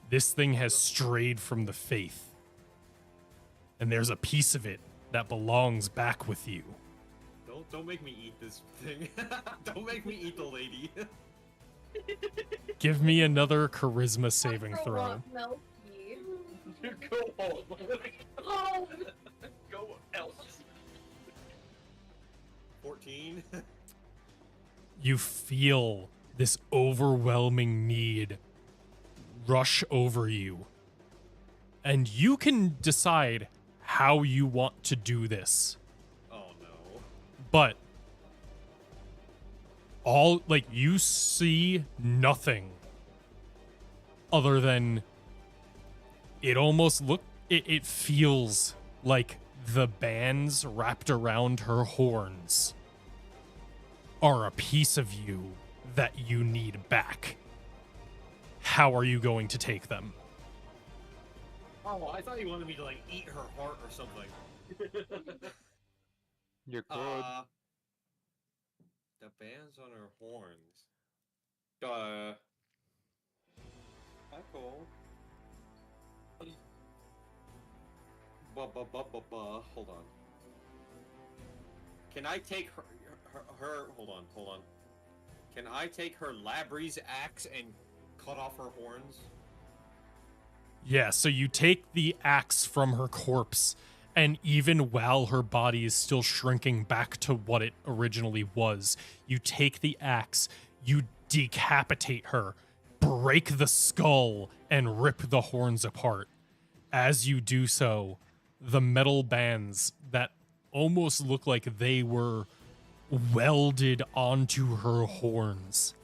This thing has strayed from the faith. And there's a piece of it that belongs back with you. Don't make me eat this thing. Don't make me eat the lady. Give me another charisma saving Afro throw. want milky. Go home. Oh, Go else. 14. You feel this overwhelming need rush over you. And you can decide how you want to do this. Oh no. But you see nothing other than it feels like the bands wrapped around her horns are a piece of you that you need back. How are you going to take them? Oh, I thought you wanted me to like eat her heart or something. You could. The bands on her horns. Cool. Hold on. Can I take her? Hold on. Can I take her Labrie's axe and cut off her horns? Yeah, so you take the axe from her corpse, and even while her body is still shrinking back to what it originally was, you take the axe, you decapitate her, break the skull, and rip the horns apart. As you do so, the metal bands that almost look like they were welded onto her horns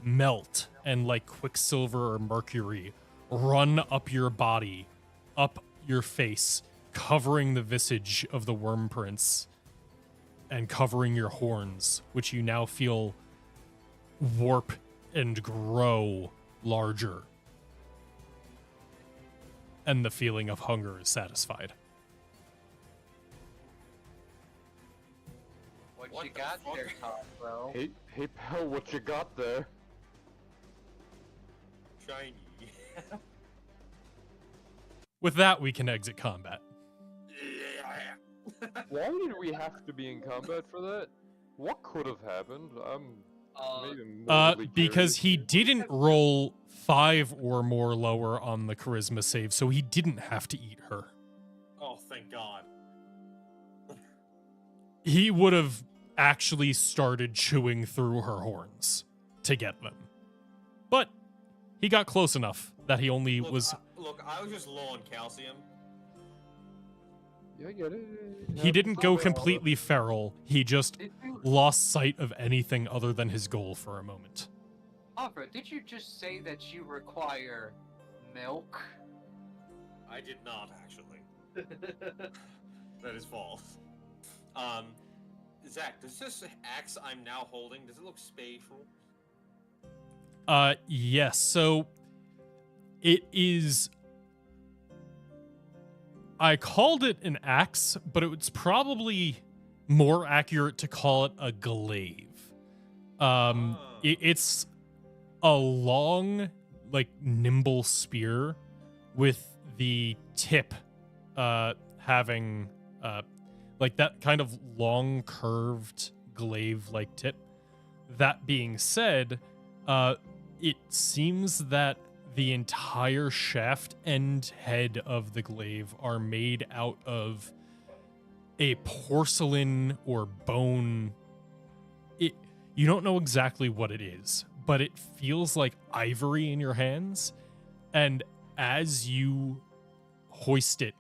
melt, and like quicksilver or mercury run up your body, up your face, covering the visage of the worm prince and covering your horns, which you now feel warp and grow larger. And the feeling of hunger is satisfied. What you got there, Todd, bro? Hey, pal, what you got there? Shiny. With that, we can exit combat. Why did we have to be in combat for that? What could have happened? Maybe morbidly Because he curious. didn't roll 5 or more lower on the charisma save, so he didn't have to eat her. Oh, thank God. He would have actually started chewing through her horns to get them. But he got close enough that he only was... Look, I was just low on calcium. Yeah, I get it. He didn't go completely feral. He just Did you, lost sight of anything other than his goal for a moment. Opera, did you just say that you require milk? I did not, actually. That is false. Zach, does this axe I'm now holding, does it look spatial? Yes, so it is... I called it an axe, but it's probably more accurate to call it a glaive. It's a long, like, nimble spear with the tip having like that kind of long, curved glaive-like tip. That being said, it seems that the entire shaft and head of the glaive are made out of a porcelain or bone. You don't know exactly what it is, but it feels like ivory in your hands. And as you hoist it,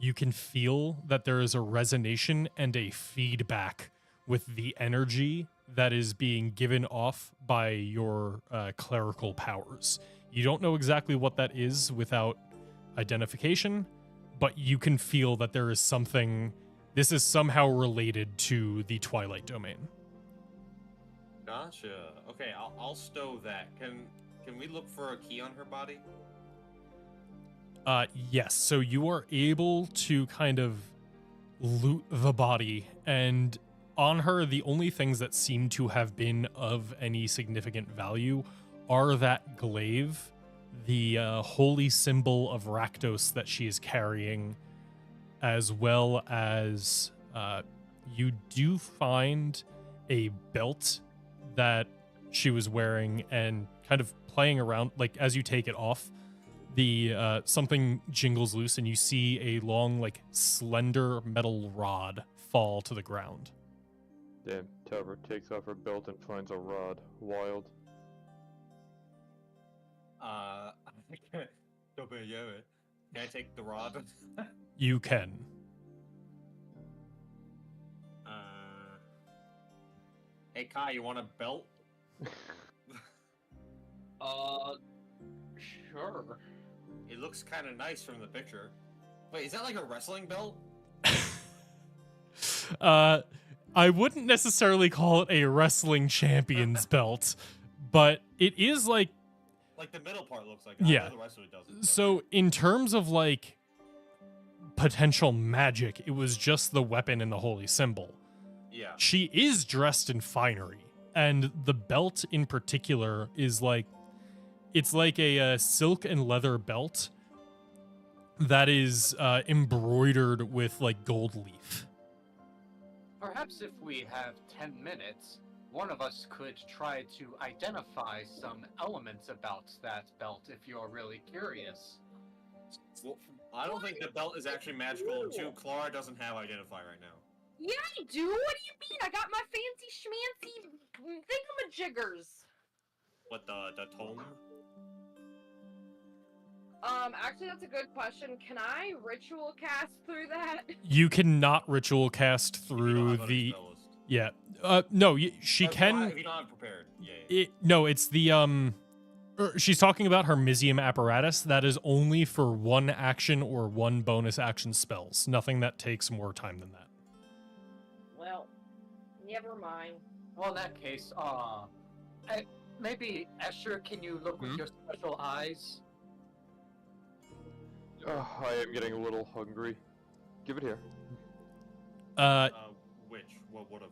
you can feel that there is a resonation and a feedback with the energy that is being given off by your clerical powers. You don't know exactly what that is without identification, but you can feel that there is something. This is somehow related to the Twilight Domain. Gotcha. Okay, I'll stow that. Can we look for a key on her body? Yes. So you are able to kind of loot the body, and on her, the only things that seem to have been of any significant value are that glaive, the holy symbol of Rakdos that she is carrying, as well as you do find a belt that she was wearing, and kind of playing around, like as you take it off, the something jingles loose, and you see a long, like, slender metal rod fall to the ground. Damn, Tavra takes off her belt and finds a rod. Wild. Can I take the rod? You can. Hey Kai, you want a belt? Sure. It looks kind of nice from the picture. Wait, is that like a wrestling belt? I wouldn't necessarily call it a wrestling champion's belt, but it is like, Like the middle part looks like it. Yeah. I know the rest of it doesn't. but- so in terms of like potential magic, it was just the weapon and the holy symbol. Yeah. She is dressed in finery, and the belt in particular is like, it's like a silk and leather belt that is embroidered with like gold leaf. Perhaps if we have 10 minutes, one of us could try to identify some elements about that belt if you're really curious. Well, I don't think the belt is actually magical, and two, Clara doesn't have Identify right now. Yeah, I do. What do you mean? I got my fancy schmancy thingamajiggers. What, the tome? Actually, that's a good question. Can I ritual cast through that? You cannot ritual cast If you don't through have it on your the spell list. no, she Or if you don't have- can. If you don't have it prepared. Yeah. No, it's the she's talking about her Mizium apparatus. That is only for one action or one bonus action spells. Nothing that takes more time than that. Well, never mind. Well, in that case, maybe Escher, can you look with your special eyes? I am getting a little hungry. Give it here. Which? What would have?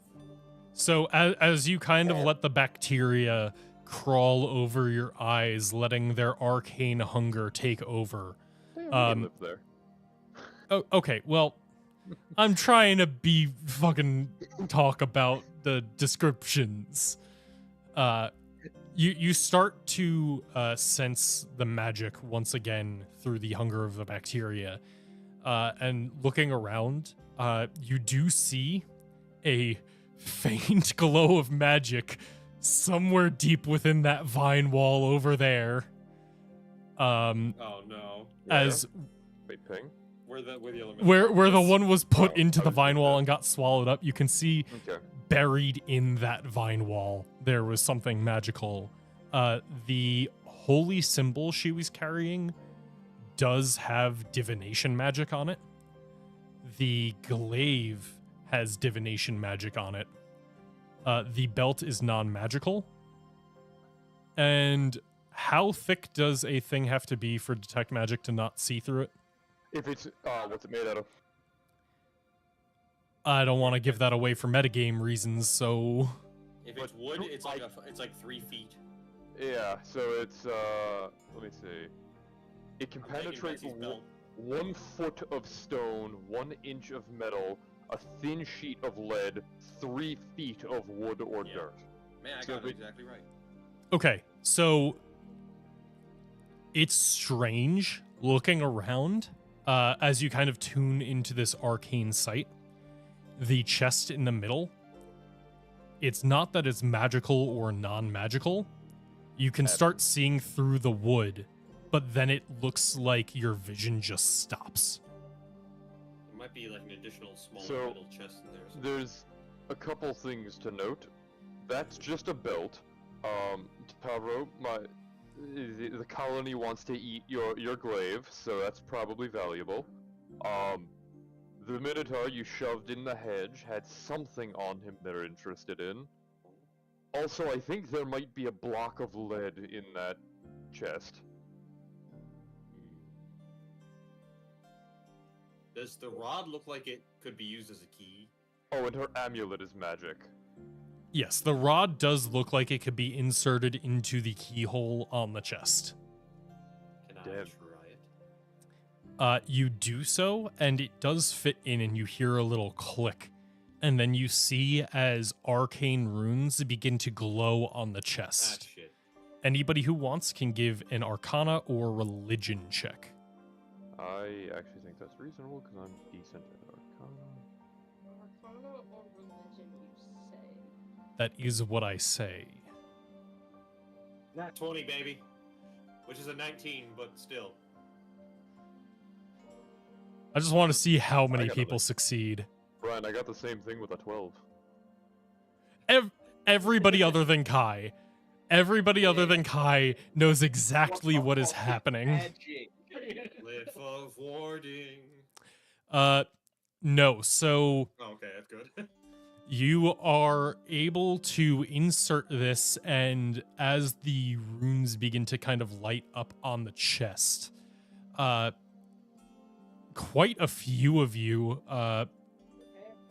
So as you kind of let the bacteria crawl over your eyes, letting their arcane hunger take over. We can live there. Oh, okay. Well, I'm trying to be fucking talk about the descriptions. You start to sense the magic once again through the hunger of the bacteria, and looking around, you do see a faint glow of magic somewhere deep within that vine wall over there. Oh no. As Wait, ping? Where the other where the one was put Oh, into I the was vine thinking wall that. and got swallowed up, you can see Okay. buried in that vine wall there was something magical. The holy symbol she was carrying does have divination magic on it. The glaive has divination magic on it. The belt is non-magical. And how thick does a thing have to be for detect magic to not see through it? If it's what's it made out of? I don't want to give that away for metagame reasons, so If it's wood, it's like 3 feet. Yeah, so it's let me see. It can I'm taking penetrate Betsy's belt. 1 foot of stone, 1 inch of metal, a thin sheet of lead, 3 feet of wood or Yeah. dirt. Man, I So got it we- exactly right. okay, so it's strange looking around as you kind of tune into this arcane site. The chest in the middle, it's not that it's magical or non-magical. You can start seeing through the wood, but then it looks like your vision just stops. It might be like an additional small So, metal chest in there. or something. There's a couple things to note. That's just a belt. Tavro, the colony wants to eat your glaive, so that's probably valuable. The Minotaur you shoved in the hedge had something on him they're interested in. Also, I think there might be a block of lead in that chest. Does the rod look like it could be used as a key? Oh, and her amulet is magic. Yes, the rod does look like it could be inserted into the keyhole on the chest. Can I Damn. try it? You do so, and it does fit in, and you hear a little click. And then you see as arcane runes begin to glow on the Ah, chest. shit. Anybody who wants can give an arcana or religion check. I actually think that's reasonable because I'm decent at Arcana. Arcana or religion, you say? that is what I say. Not 20, baby. Which is a 19, but still. I just want to see how many got people it. succeed. Brian, I got the same thing with a 12. Everybody other than Kai. Everybody other than Kai knows exactly what is happening. Lid of warding. No, so Oh, okay, that's good. you are able to insert this, and as the runes begin to kind of light up on the chest, quite a few of you,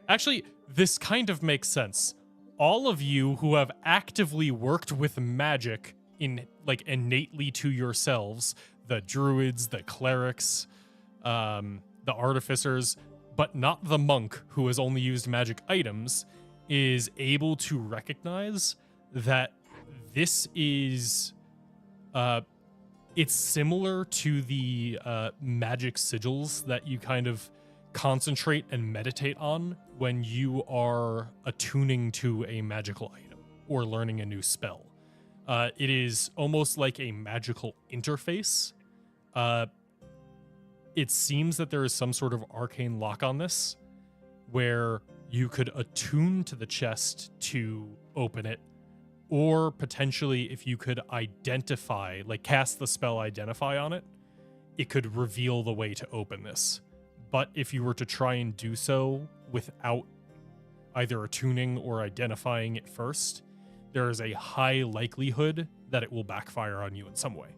actually, this kind of makes sense. All of you who have actively worked with magic in like innately to yourselves, the druids, the clerics, the artificers, but not the monk who has only used magic items, is able to recognize that this is it's similar to the magic sigils that you kind of concentrate and meditate on when you are attuning to a magical item or learning a new spell. It is almost like a magical interface. It seems that there is some sort of arcane lock on this where you could attune to the chest to open it, or potentially if you could identify, like cast the spell Identify on it, it could reveal the way to open this. But if you were to try and do so without either attuning or identifying it first, there is a high likelihood that it will backfire on you in some way.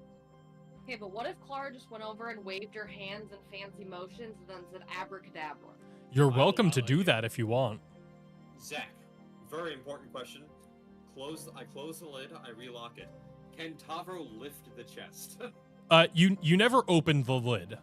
Okay, but what if Clara just went over and waved her hands in fancy motions and then said abracadabra? You're I welcome will to allow do you. that if you want. Zach, very important question. I close the lid, I relock it. Can Tavro lift the chest? You never opened the lid.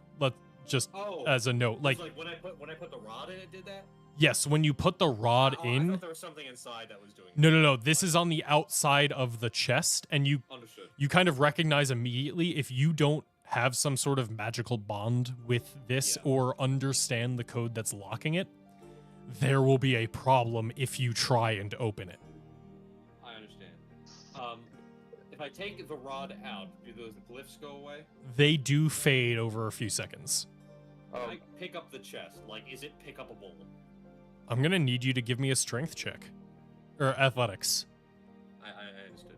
Just Oh, as a note, like when I put the rod in, it did that. yes, when you put the rod Oh, I in. thought there was something inside that was doing. No. This is on the outside of the chest, and Understood. you kind of recognize immediately if you don't have some sort of magical bond with this or understand the code that's locking it, there will be a problem if you try and open it. I understand. If I take the rod out, do those glyphs go away? They do fade over a few seconds. Can I pick up the chest? Like, is it pick upable? I'm gonna need you to give me a strength check. Or athletics. I understood.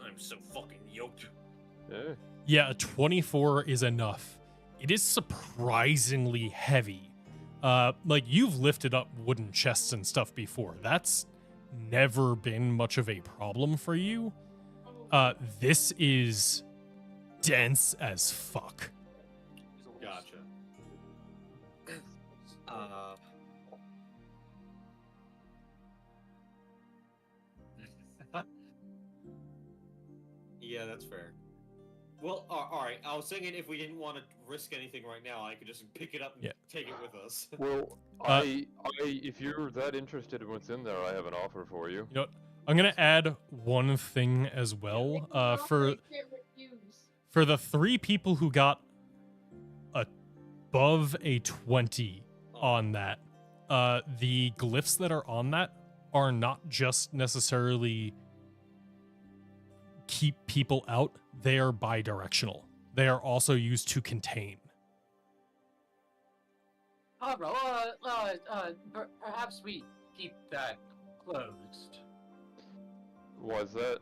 I'm so fucking yoked. Yeah. Yeah, a 24 is enough. It is surprisingly heavy. Like, you've lifted up wooden chests and stuff before. That's never been much of a problem for you. This is dense as fuck. Gotcha. Yeah, that's fair. Well, all right. I was thinking if we didn't want to risk anything right now, I could just pick it up and take it with us. Well, if you're that interested in what's in there, I have an offer for you. You know what? I'm gonna add one thing as well. For the 3 people who got above a 20 on that, the glyphs that are on that are not just necessarily keep people out, they are bi-directional. They are also used to contain. Bro, perhaps we keep that closed. Why is that?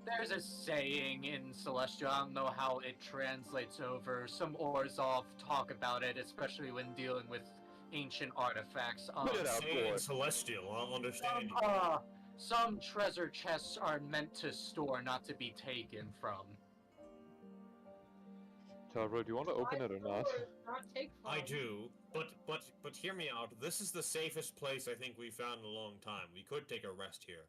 There's a saying in Celestial, I don't know how it translates over. Some Orzhov talk about it, especially when dealing with ancient artifacts. Put it out, Say in boy. Celestial, I'll understand. Some treasure chests are meant to store, not to be taken from. Tavro, do you want to open it or not? I do, but hear me out. This is the safest place I think we've found in a long time. We could take a rest here.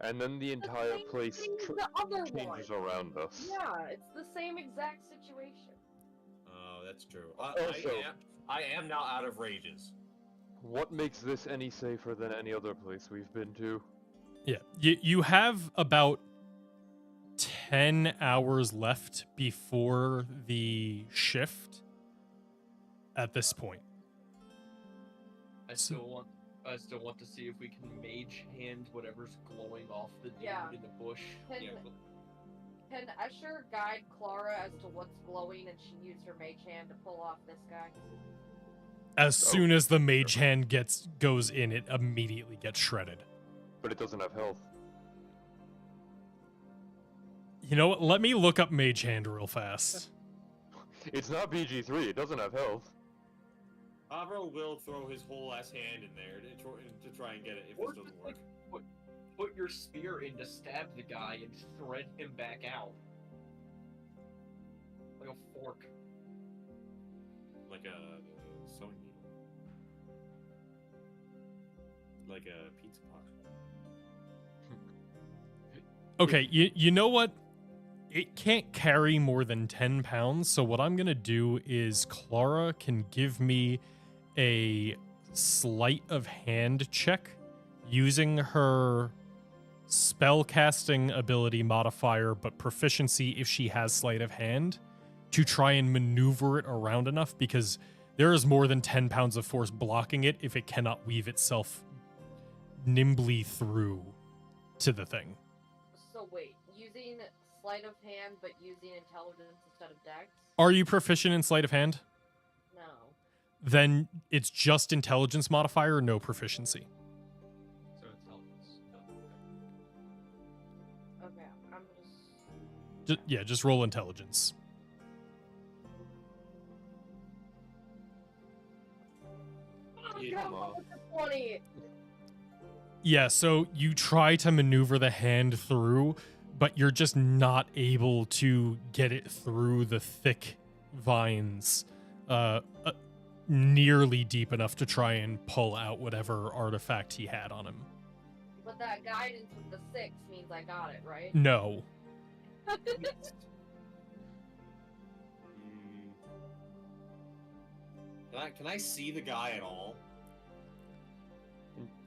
And then the entire place changes around us. Yeah, it's the same exact situation. Oh, that's true. Also- I am now out of rages. What makes this any safer than any other place we've been to? Yeah, you have about 10 hours left before the shift. at this point. I still want to see if we can mage hand whatever's glowing off the dude Yeah. in the bush. Can- Yeah, but Can Escher guide Clara as to what's glowing and she used her mage hand to pull off this guy? As soon as the mage hand goes in, it immediately gets shredded. But it doesn't have health. You know what? Let me look up mage hand real fast. It's not BG3, it doesn't have health. Avro will throw his whole ass hand in there to try and get it if Or this doesn't just, work. like, put your spear in to stab the guy and thread him back out. Like a fork. Like a sewing needle. Like a pizza pot. Okay, you know what? It can't carry more than 10 pounds, so what I'm going to do is Clara can give me a sleight of hand check using her spellcasting ability modifier, but proficiency if she has sleight of hand, to try and maneuver it around enough, because there is more than 10 pounds of force blocking it if it cannot weave itself nimbly through to the thing. So wait, using sleight of hand but using intelligence instead of dex? Are you proficient in sleight of hand? No. Then it's just intelligence modifier, no proficiency. So it's helpless. Okay, I'm just... Just roll intelligence. Oh, Yeah, come on. 20! Yeah, so you try to maneuver the hand through, but you're just not able to get it through the thick vines nearly deep enough to try and pull out whatever artifact he had on him. But that guidance with the 6 means I got it, right? No. Can I see the guy at all?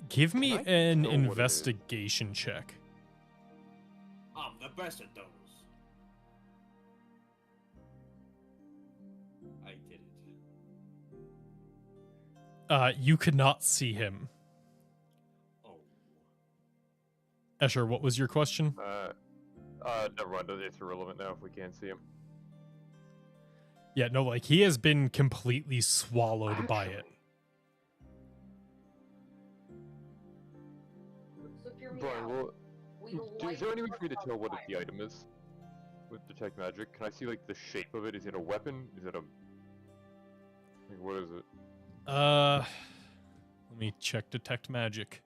Give me Can I an know what it is? investigation check. I'm the best at those. I did it. You could not see him. Oh. Escher, what was your question? Never mind, it's irrelevant now if we can't see him. Yeah, no, like, he has been completely swallowed by it. So if you're Brian, meow, is there any way for me to tell what the item is? With detect magic? Can I see, like, the shape of it? Is it a weapon? Is it a... Like, what is it? Let me check detect magic.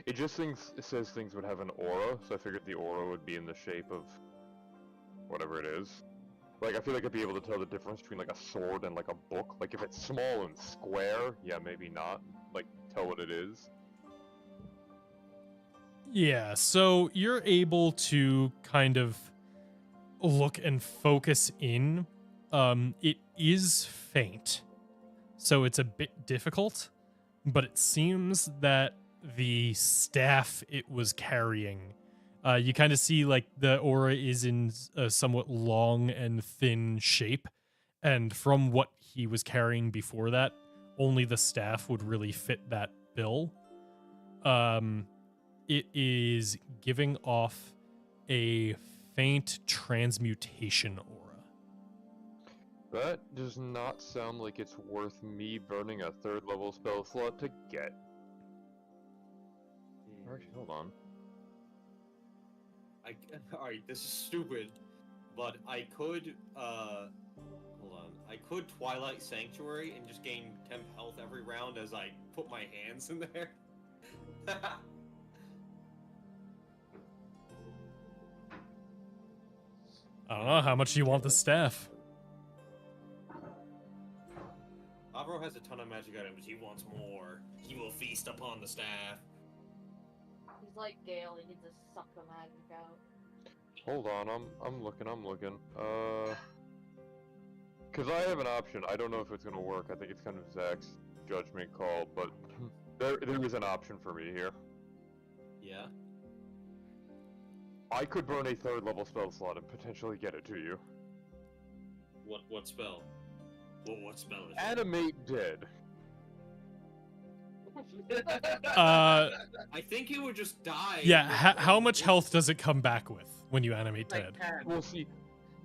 It just it says things would have an aura, so I figured the aura would be in the shape of whatever it is. Like, I feel like I'd be able to tell the difference between, like, a sword and, like, a book. Like, if it's small and square, yeah, maybe not. Like, tell what it is. Yeah, so you're able to kind of look and focus in. It is faint, so it's a bit difficult, but it seems that the staff it was carrying, you kind of see like the aura is in a somewhat long and thin shape, and from what he was carrying before that, only the staff would really fit that bill. It is giving off a faint transmutation aura. That does not sound like it's worth me burning a 3rd level spell slot to get. Actually, hold on. Alright, this is stupid, but I could, hold on. I could Twilight Sanctuary and just gain 10 health every round as I put my hands in there. I don't know, how much do you want the staff? Avro has a ton of magic items. He wants more. He will feast upon the staff. He's like Gale, he needs to suck the magic out. Hold on, I'm looking. Cause I have an option. I don't know if it's gonna work. I think it's kind of Zach's judgment call, but there is an option for me here. Yeah? I could burn a 3rd level spell slot and potentially get it to you. What spell? Well, what spell is it? Animate dead. Uh, I think he would just die. yeah. with, How much health does it come back with when you animate Like dead? 10. We'll see.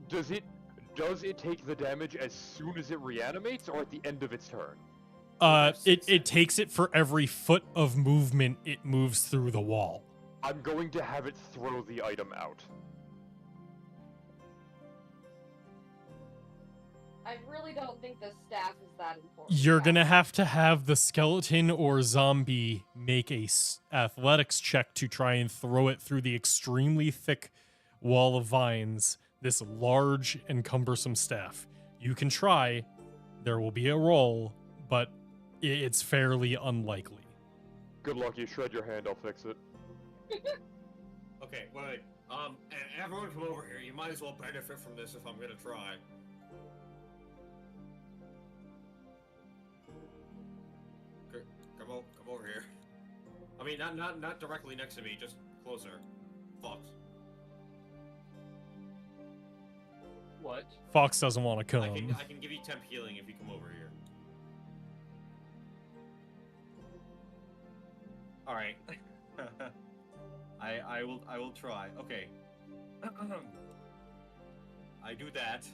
Does it take the damage as soon as it reanimates, or at the end of its turn? It takes it for every foot of movement it moves through the wall. I'm going to have it throw the item out. I really don't think the staff is that important. You're gonna have to have the skeleton or zombie make a athletics check to try and throw it through the extremely thick wall of vines, this large and cumbersome staff. You can try. There will be a roll, but it's fairly unlikely. Good luck, you shred your hand, I'll fix it. Okay, wait. Everyone come over here. You might as well benefit from this if I'm gonna try. Come over here. I mean, not directly next to me, just closer. Fox. What? Fox doesn't want to come. I can give you temp healing if you come over here. All right. I will try. Okay. I do that.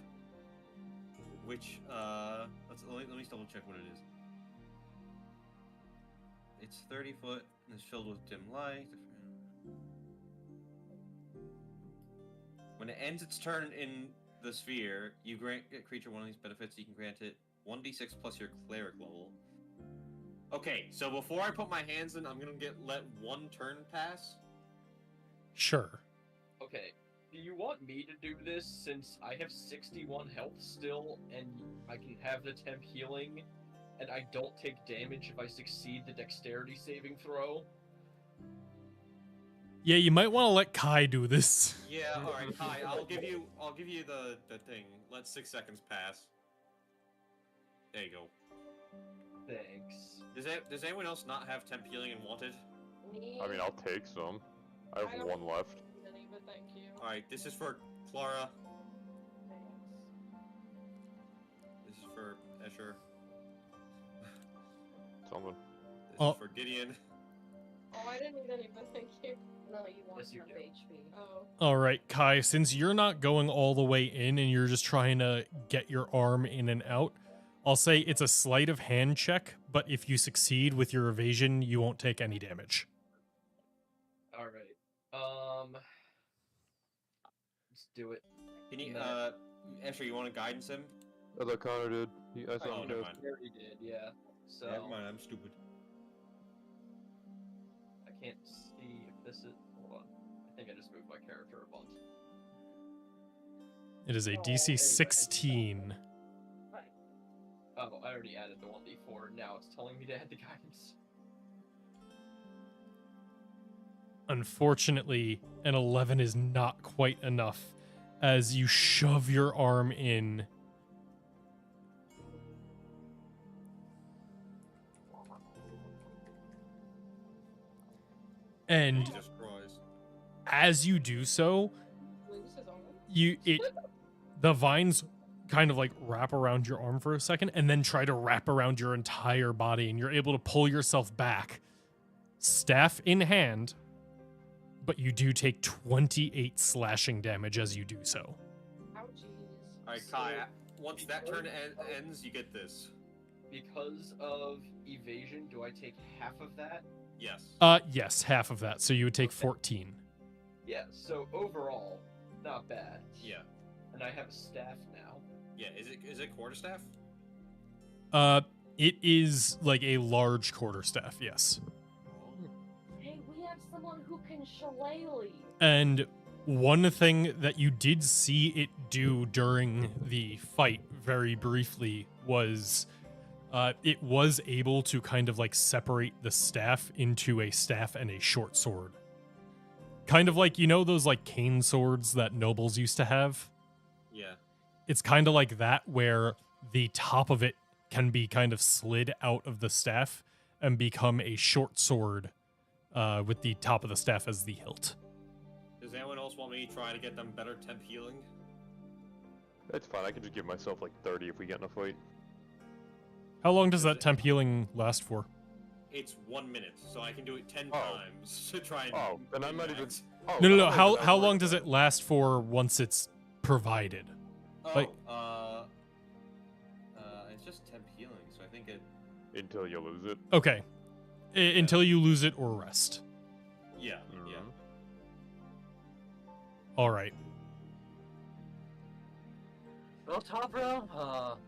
Which let me double check what it is. It's 30 foot and it's filled with dim light. When it ends its turn in the sphere, you grant a creature one of these benefits. You can grant it 1d6 plus your cleric level. Okay, so before I put my hands in, I'm gonna let one turn pass. Sure. Okay. Do you want me to do this since I have 61 health still and I can have the temp healing and I don't take damage if I succeed the dexterity saving throw? Yeah, you might want to let Kai do this. Yeah, all right, Kai. I'll give you the thing. Let 6 seconds pass. There you go. Thanks. Does anyone else not have temp healing and wanted? Me? I mean, I'll take some. I have don't one left. need any, but thank you. All right, this is for Clara. Thanks. This is for Escher. Something. This Oh. is for Gideon. Oh, I didn't need any, but thank you. No, you want Yes, you temp do. HP. Oh. All right, Kai, since you're not going all the way in and you're just trying to get your arm in and out, I'll say it's a sleight of hand check, but if you succeed with your evasion, you won't take any damage. Alright. Let's do it. Can you, No. Escher, you want to guidance him? As I kinda did. I saw Oh, him never cast. mind. I already did, yeah. So Never mind, I'm stupid. I can't see if this is. Hold on. I think I just moved my character a bunch. It is a DC 16. Oh, I already added the 1d4. Now it's telling me to add the guidance. Unfortunately, an 11 is not quite enough as you shove your arm in. And Jesus Christ. as you do so, Lose his arm? the vines kind of like wrap around your arm for a second and then try to wrap around your entire body, and you're able to pull yourself back, staff in hand, but you do take 28 slashing damage as you do so. Oh, jeez. All right, Kai. Once that turn ends, you get this. Because of evasion, do I take half of that? Yes. Yes, half of that, so you would take Okay. 14. Yeah, so overall, not bad. Yeah. And I have a staff now. Yeah. Is it quarterstaff? It is like a large quarterstaff, yes. Hey, we have someone who can shillelagh. And one thing that you did see it do during the fight very briefly was it was able to kind of like separate the staff into a staff and a short sword. Kind of like, you know, those like cane swords that nobles used to have? Yeah. It's kind of like that, where the top of it can be kind of slid out of the staff and become a short sword with the top of the staff as the hilt. Does anyone else want me to try to get them better temp healing? That's fine, I can just give myself like 30 if we get in a fight. How long does that temp healing last for? It's 1 minute, so I can do it 10 Oh. times to try and. Oh, then I might even. min-max. Oh, No, then no, no. I'm not even How that long worried does about it last for once it's provided? Oh, like- it's just temp healing, so I think it. Until you lose it. Okay. Until you lose it or rest. Yeah, yeah. Mhm. All right. Well, Tavro,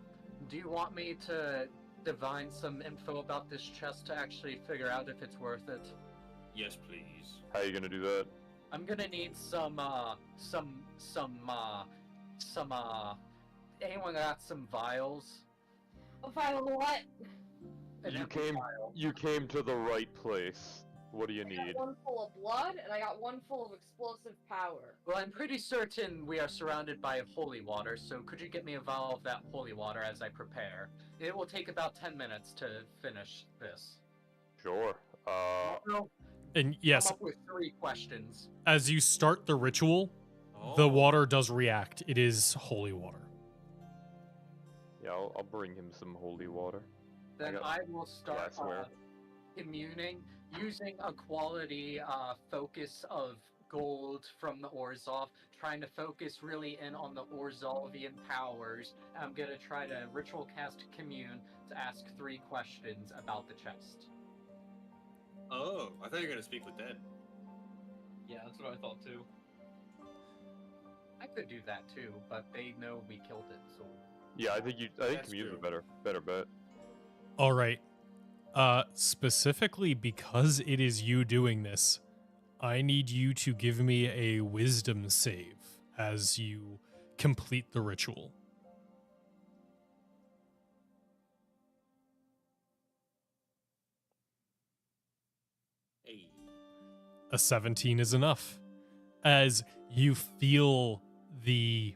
do you want me to divine some info about this chest to actually figure out if it's worth it? Yes, please. How are you gonna do that? I'm gonna need anyone got some vials? If I what? An You empty came. vial. You came to the right place. What do you I need? got one full of blood, and I got one full of explosive power. Well, I'm pretty certain we are surrounded by holy water, so could you get me a vial of that holy water as I prepare? It will take about 10 minutes to finish this. Sure. Tavro, And yes, come up with 3 questions. as you start the ritual, the water does react. It is holy water. Yeah, I'll bring him some holy water. Then got I will start glassware. communing using a quality focus of gold from the Orzhov, trying to focus really in on the Orzhovian powers. I'm gonna try to ritual cast commune to ask 3 questions about the chest. Oh, I thought you were gonna speak with Dead. Yeah, that's what I thought too. I could do that too, but they know we killed it, so. Yeah, I think That's commune's a true. better bet. All right. Specifically because it is you doing this, I need you to give me a wisdom save as you complete the ritual. Hey. A 17 is enough. As you feel the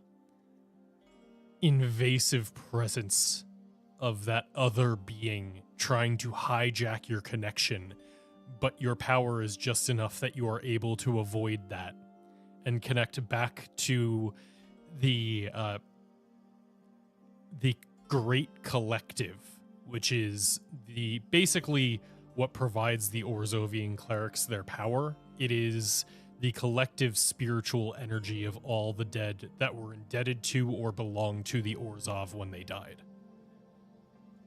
invasive presence of that other being trying to hijack your connection, but your power is just enough that you are able to avoid that and connect back to the great collective, which is the basically what provides the Orzovian clerics their power. It is the collective spiritual energy of all the dead that were indebted to or belonged to the Orzhov when they died.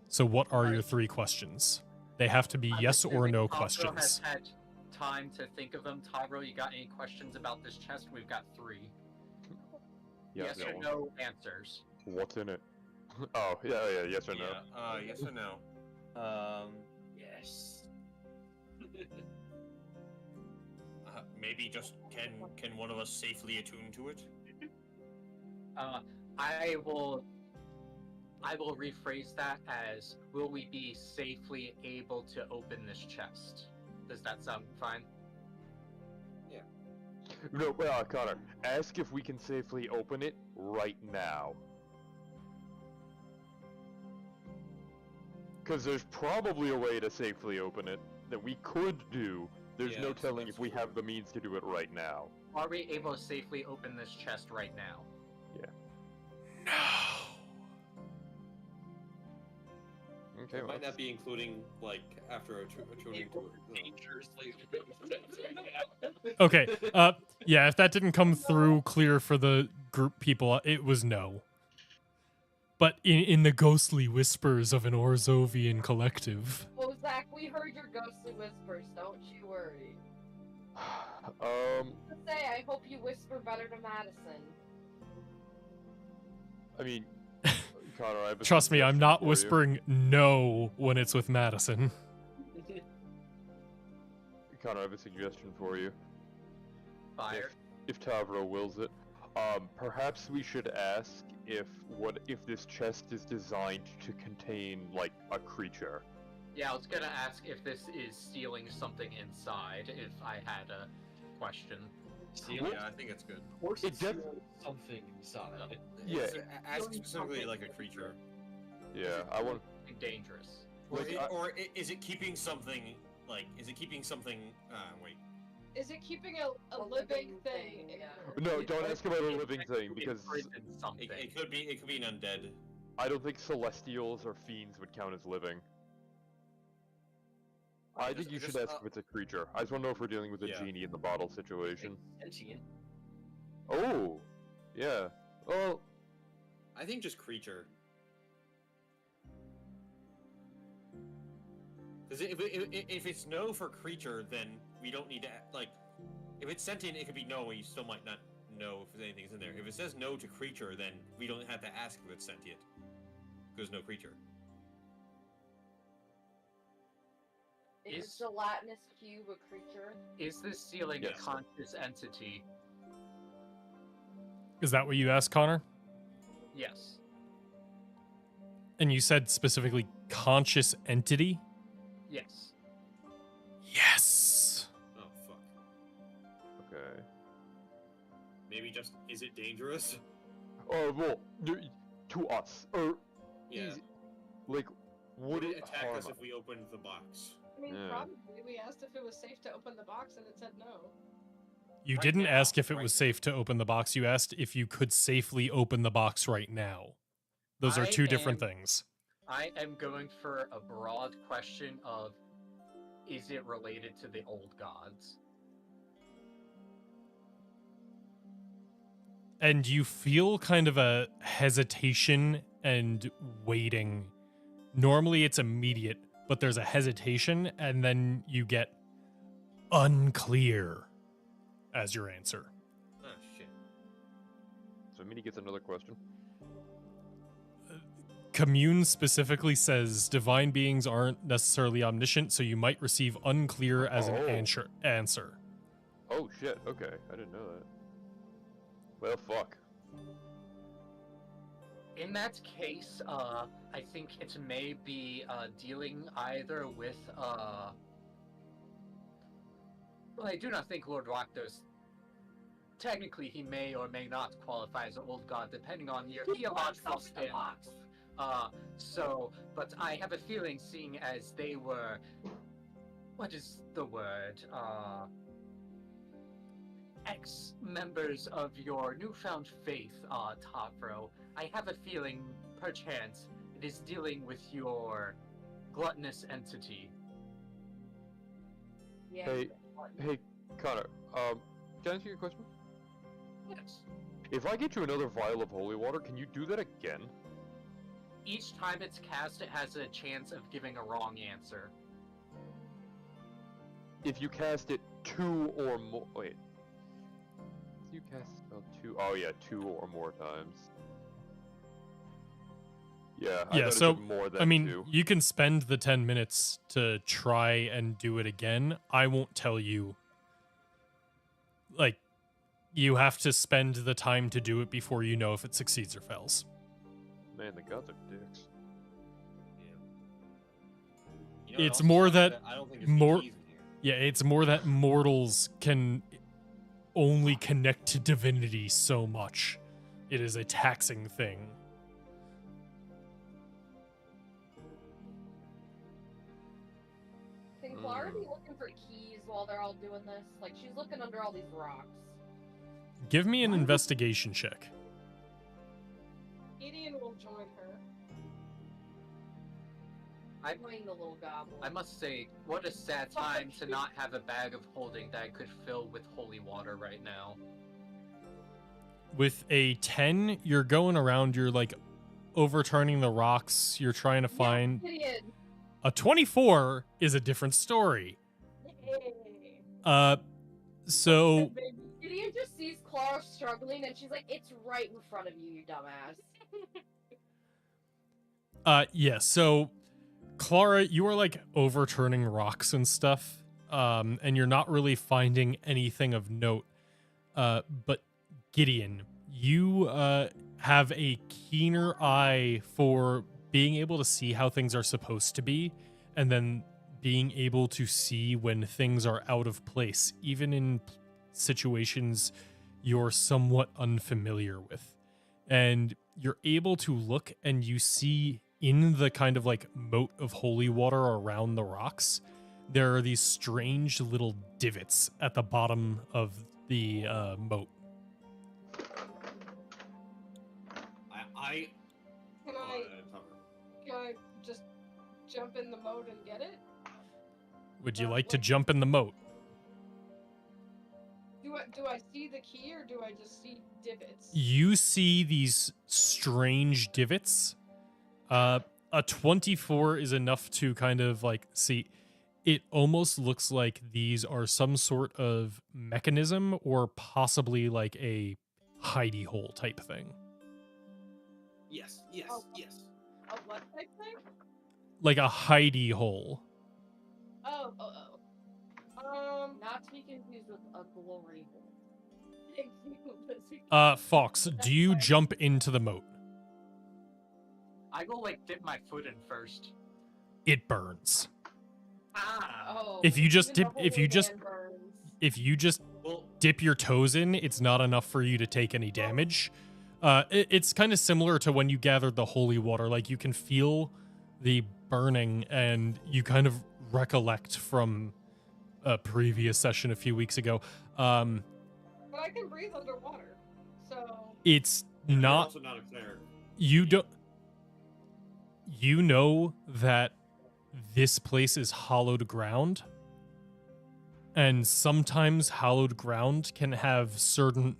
So what are your 3 questions? They have to be I'm yes or assuming no Tavro questions. has had time to think of them. Tavro, you got any questions about this chest? We've got 3. Yeah, Yes that or one. no answers. What's in it? Oh, yeah, yes or no. Yeah. Yes or no? Yes. Maybe just can one of us safely attune to it? I will rephrase that as, will we be safely able to open this chest? Does that sound fine? No, Connor, ask if we can safely open it right now. Because there's probably a way to safely open it that we could do. There's Yeah, no that's- telling that's if we true. have the means to do it right now. Are we able to safely open this chest right now? Okay, It well, might not be including like after attuning to it. Dangerously. Okay. Yeah, if that didn't come through clear for the group people, it was no. But in the ghostly whispers of an Orzovian collective. Oh, Zach, we heard your ghostly whispers. Don't you worry. To say, I hope you whisper better to Madison. I mean, Connor, I have a Trust me, I'm suggestion not for you. whispering no when it's with Madison. Connor, I have a suggestion for you. Fire. If Tavro wills it, perhaps we should ask if this chest is designed to contain like a creature. Yeah, I was gonna ask if this is stealing something inside, if I had a question. Yeah, I think it's good. Of course, It it's def- something inside. Yeah. Ask specifically like a creature. Yeah, I want. Something dangerous. Like, Is it keeping something like? Is it keeping something? Wait. Is it keeping a living thing? No, don't ask about a living thing It because imprisoned something. It could be an undead. I don't think celestials or fiends would count as living. I think you should ask if it's a creature. I just want to know if we're dealing with a Yeah. genie in the bottle situation. Sentient. Oh, yeah. Well, I think just creature. Because if it's no for creature, then we don't need to like. If it's sentient, it could be no, and you still might not know if anything's in there. If it says no to creature, then we don't have to ask if it's sentient. Because no creature. Is Is- a gelatinous cube a creature? Is this ceiling Yes. a conscious entity? Is that what you asked, Connor? Yes. And you said specifically conscious entity? Yes. Yes. Oh fuck. okay. Maybe just is it dangerous? Well, to us, or Yeah. like, would Would it it attack harm us if we opened the box? I mean, Yeah. probably. We asked if it was safe to open the box, and it said no. You Right didn't now, ask if it right was now. safe to open the box. You asked if you could safely open the box right now. Those are I two different am- things. I am going for a broad question of, is it related to the old gods? And you feel kind of a hesitation and waiting. Normally it's immediate, but there's a hesitation, and then you get unclear as your answer. Oh shit. So Mini gets another question. Commune specifically says divine beings aren't necessarily omniscient, so you might receive unclear as an Oh. answer. Oh shit, okay, I didn't know that. Well, fuck. In that case, I think it may be dealing either with. Well, I do not think Lord Rakdos. Technically, he may or may not qualify as an old god, depending on your theological stance. But I have a feeling, seeing as they were. What is the word? Ex-members of your newfound faith, Tafro, I have a feeling, perchance, it is dealing with your gluttonous entity. Yeah. Hey, Connor, can I ask you a question? Yes. If I get you another vial of holy water, can you do that again? Each time it's cast, it has a chance of giving a wrong answer. If you cast it 2 or more, wait. If you cast a spell 2, oh yeah, 2 or more times. Yeah, I Yeah, thought it so, said more than I mean, 2. you can spend the 10 minutes to try and do it again. I won't tell you. Like, you have to spend the time to do it before you know if it succeeds or fails. Man, the gods are dicks. Yeah. You know what It's else more sucks? that I don't think there's more- keys in here. Yeah, it's more that mortals can only connect to divinity so much. It is a taxing thing. Can Clara be looking for keys while they're all doing this? Like, she's looking under all these rocks. Give me an investigation check. Gideon will join her. I- Playing the little goblin. I must say, what a sad time to not have a bag of holding that I could fill with holy water right now. With a 10, you're going around, you're like overturning the rocks, you're trying to find. Gideon! A 24 is a different story. Yay. So Gideon just sees Clara struggling and she's like, it's right in front of you, you dumbass. yeah, so Clara, you are like overturning rocks and stuff, and you're not really finding anything of note. But Gideon, you have a keener eye for being able to see how things are supposed to be, and then being able to see when things are out of place, even in situations you're somewhat unfamiliar with. And you're able to look and you see in the kind of like moat of holy water around the rocks, there are these strange little divots at the bottom of the moat. I Can I jump in the moat and get it? Would you like to jump in the moat? Do I see the key or do I just see divots? You see these strange divots. A 24 is enough to kind of like see. It almost looks like these are some sort of mechanism or possibly like a hidey hole type thing. Yes, yes, yes. A what type thing? Like a hidey hole. Oh. Not to be confused with a glory hole. Thank you, Lizzie. Fox, do you jump into the moat? I go like dip my foot in first. It burns. Ah. Oh. If you just even dip, the if you holy just, man burns. if you just Well, dip your toes in, it's not enough for you to take any damage. It's kind of similar to when you gathered the holy water. Like you can feel the burning, and you kind of recollect from a previous session a few weeks ago. But I can breathe underwater, so. It's you're not. also not a cleric. You don't. You know that this place is hallowed ground, and sometimes hallowed ground can have certain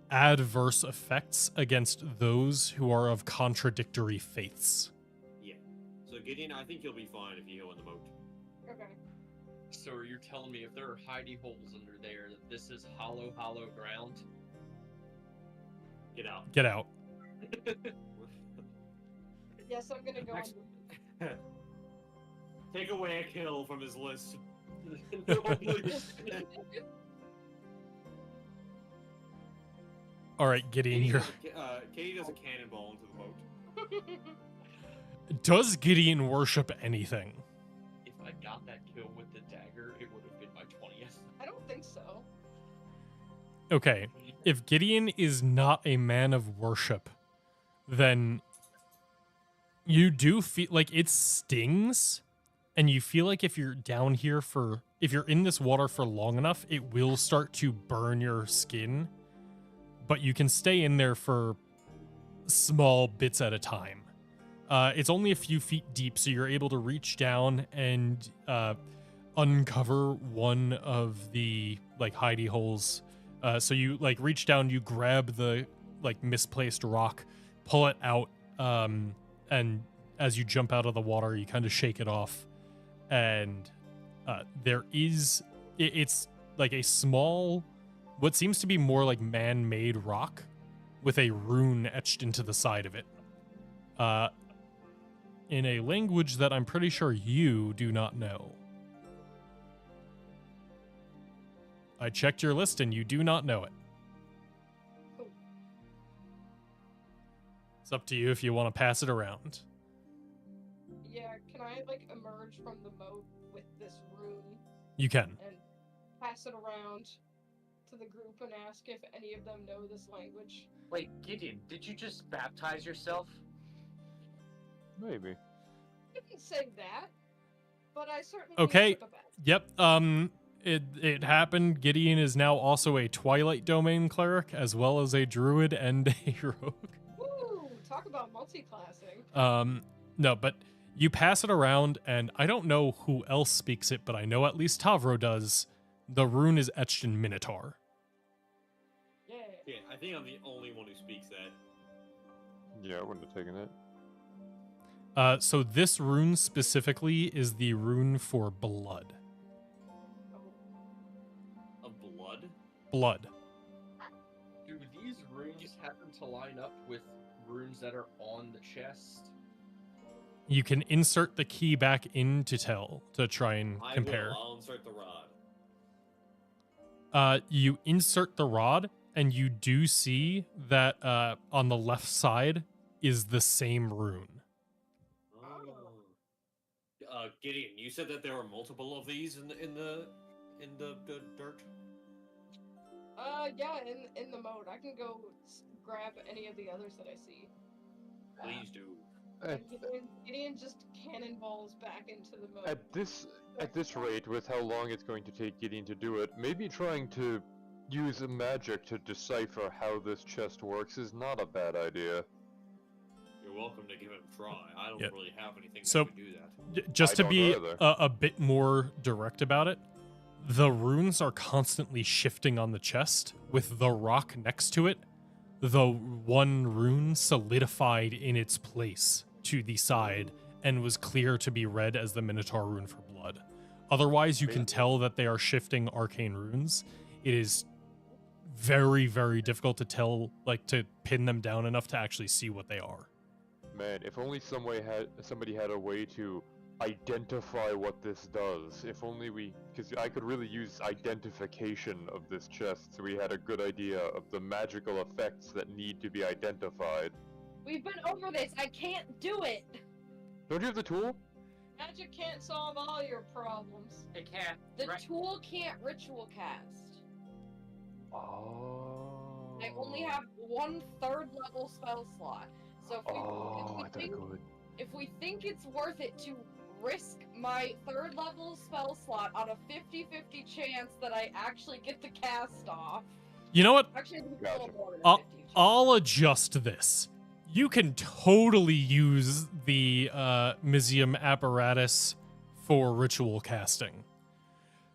adverse effects against those who are of contradictory faiths. Yeah. So Gideon, I think you'll be fine if you go in the moat. Okay. So are you telling me if there are hidey holes under there, that this is hollow ground? Get out. Get out. Yes, I'm gonna go under. Take away a kill from his list. No, please. All right, Gideon. Katie does a cannonball into the moat. Does Gideon worship anything? If I got that kill with the dagger, it would have been my 20th. I don't think so. Okay, if Gideon is not a man of worship, then you do feel like it stings, and you feel like if you're down here if you're in this water for long enough, it will start to burn your skin, but you can stay in there for small bits at a time. It's only a few feet deep, so you're able to reach down and uncover one of the like hidey holes. So you like reach down, you grab the like misplaced rock, pull it out, and as you jump out of the water, you kind of shake it off, and it's like a small, what seems to be more like man-made rock with a rune etched into the side of it. In a language that I'm pretty sure you do not know. I checked your list and you do not know it. Cool. It's up to you if you want to pass it around. Yeah, can I like emerge from the moat with this rune You can. and pass it around to the group and ask if any of them know this language? Wait, Gideon, did you just baptize yourself? Maybe. I didn't say that, but I certainly Okay. took a bath. Yep. It happened. Gideon is now also a Twilight Domain cleric, as well as a druid and a rogue. Woo! Talk about multi-classing. No, but you pass it around, and I don't know who else speaks it, but I know at least Tavro does. The rune is etched in Minotaur. Yeah. Yeah, I think I'm the only one who speaks that. Yeah, I wouldn't have taken it. So this rune specifically is the rune for blood. Of blood? Blood. Do these runes happen to line up with runes that are on the chest? You can insert the key back in to try and compare. I'll insert the rod. You insert the rod, and you do see that on the left side is the same rune. Gideon, you said that there were multiple of these in the dirt. Yeah, in the mode. I can go grab any of the others that I see. Please do. At, Gideon just cannonballs back into the mode. at this rate, with how long it's going to take Gideon to do it, maybe trying to use a magic to decipher how this chest works is not a bad idea. You're welcome to give it a try. I don't Yep. really have anything So- that can do that. Just I to don't be either. a bit more direct about it, the runes are constantly shifting on the chest. With the rock next to it, the one rune solidified in its place to the side and was clear to be read as the Minotaur rune for blood. Otherwise, you can tell that they are shifting arcane runes. It is very, very difficult to tell, like, to pin them down enough to actually see what they are. Man, if only somebody had a way to identify what this does. If only because I could really use identification of this chest, so we had a good idea of the magical effects that need to be identified. We've been over this. I can't do it. Don't you have the tool? Magic can't solve all your problems. It can't. The right- tool can't ritual cast. Oh. I only have 1/3 level spell slot. So Oh, I thought I could. if we think it's worth it to risk my 3rd level spell slot on a 50-50 chance that I actually get the cast off. You know what? Actually, it's a Gotcha. little more than I'll- 50 chance. I'll adjust this. You can totally use the Mizium apparatus for ritual casting.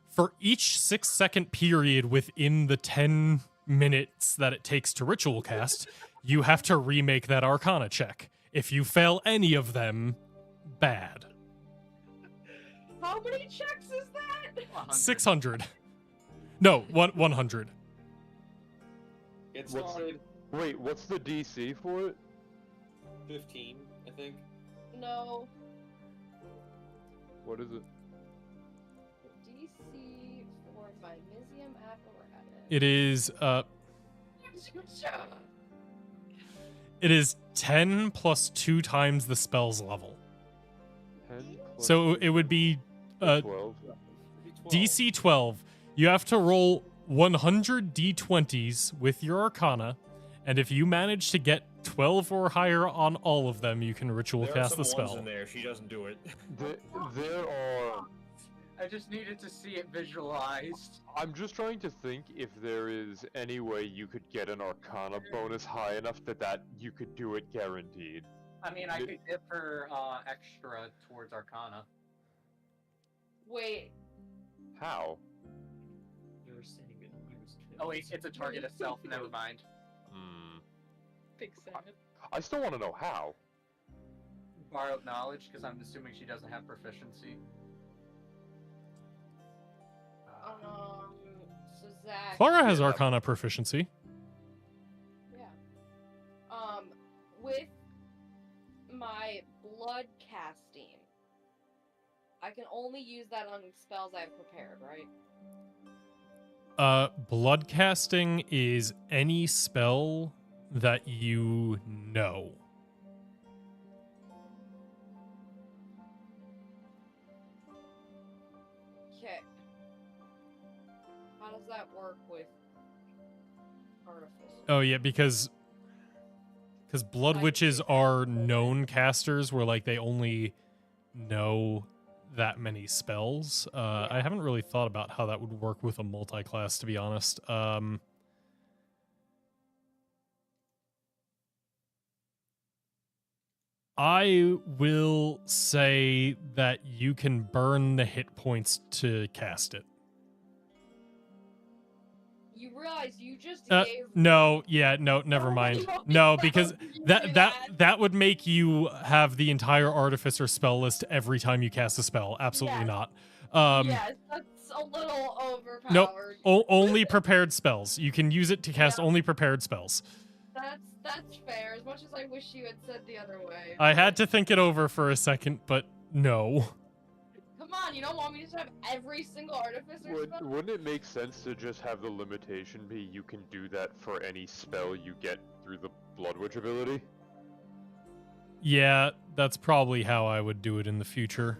For each 6-second period within the 10 minutes that it takes to ritual cast, you have to remake that Arcana check. If you fail any of them, bad. How many checks is that? 100. 600. No, 100. Get What's- started. Wait, what's the DC for it? 15, I think. No. What is it? DC for my Mizium apparatus. It is 10 plus 2 times the spell's level. 10 plus So it would be 12. DC 12. You have to roll 100 d20s with your Arcana, and if you manage to get 12 or higher on all of them, you can ritual There cast are the some ones spell. in there. She doesn't do it. There are. I just needed to see it visualized. I'm just trying to think if there is any way you could get an Arcana bonus high enough that you could do it guaranteed. I mean, I could give her extra towards Arcana. Wait, How? You're saying it used Oh wait, it's a target itself. Never mind. Hmm. Big sad. I still want to know how. Borrowed knowledge, because I'm assuming she doesn't have proficiency. so Zach. Clara has Yeah. Arcana proficiency. Yeah. With my blood casting, I can only use that on spells I've prepared, right? Blood casting is any spell that you know. Okay. How does that work with artifice? Oh yeah, because blood witches are known casters where like they only know that many spells. I haven't really thought about how that would work with a multi-class, to be honest. I will say that you can burn the hit points to cast it. You realize you just Uh, gave no, yeah, no, never mind. No, because that would make you have the entire artificer spell list every time you cast a spell. Absolutely Yes. not. yes, that's a little overpowered. Nope. Only prepared spells. You can use it to cast Yeah. only prepared spells. That's fair. As much as I wish you had said the other way. I had to think it over for a second, but no. Come on, you don't want me to have every single artificer spell? Wouldn't it make sense to just have the limitation be you can do that for any spell you get through the Blood Witch ability? Yeah, that's probably how I would do it in the future.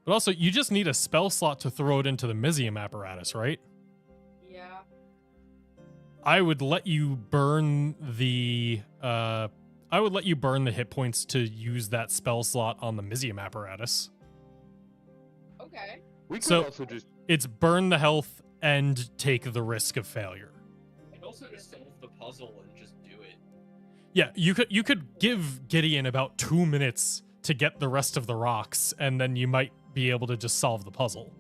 But also, you just need a spell slot to throw it into the Mizium apparatus, right? Yeah. I would let you burn the hit points to use that spell slot on the Mizium apparatus. Okay. We could So- also just It's burn the health and take the risk of failure. also just solve the puzzle and just do it. Yeah, you could give Gideon about 2 minutes to get the rest of the rocks, and then you might be able to just solve the puzzle.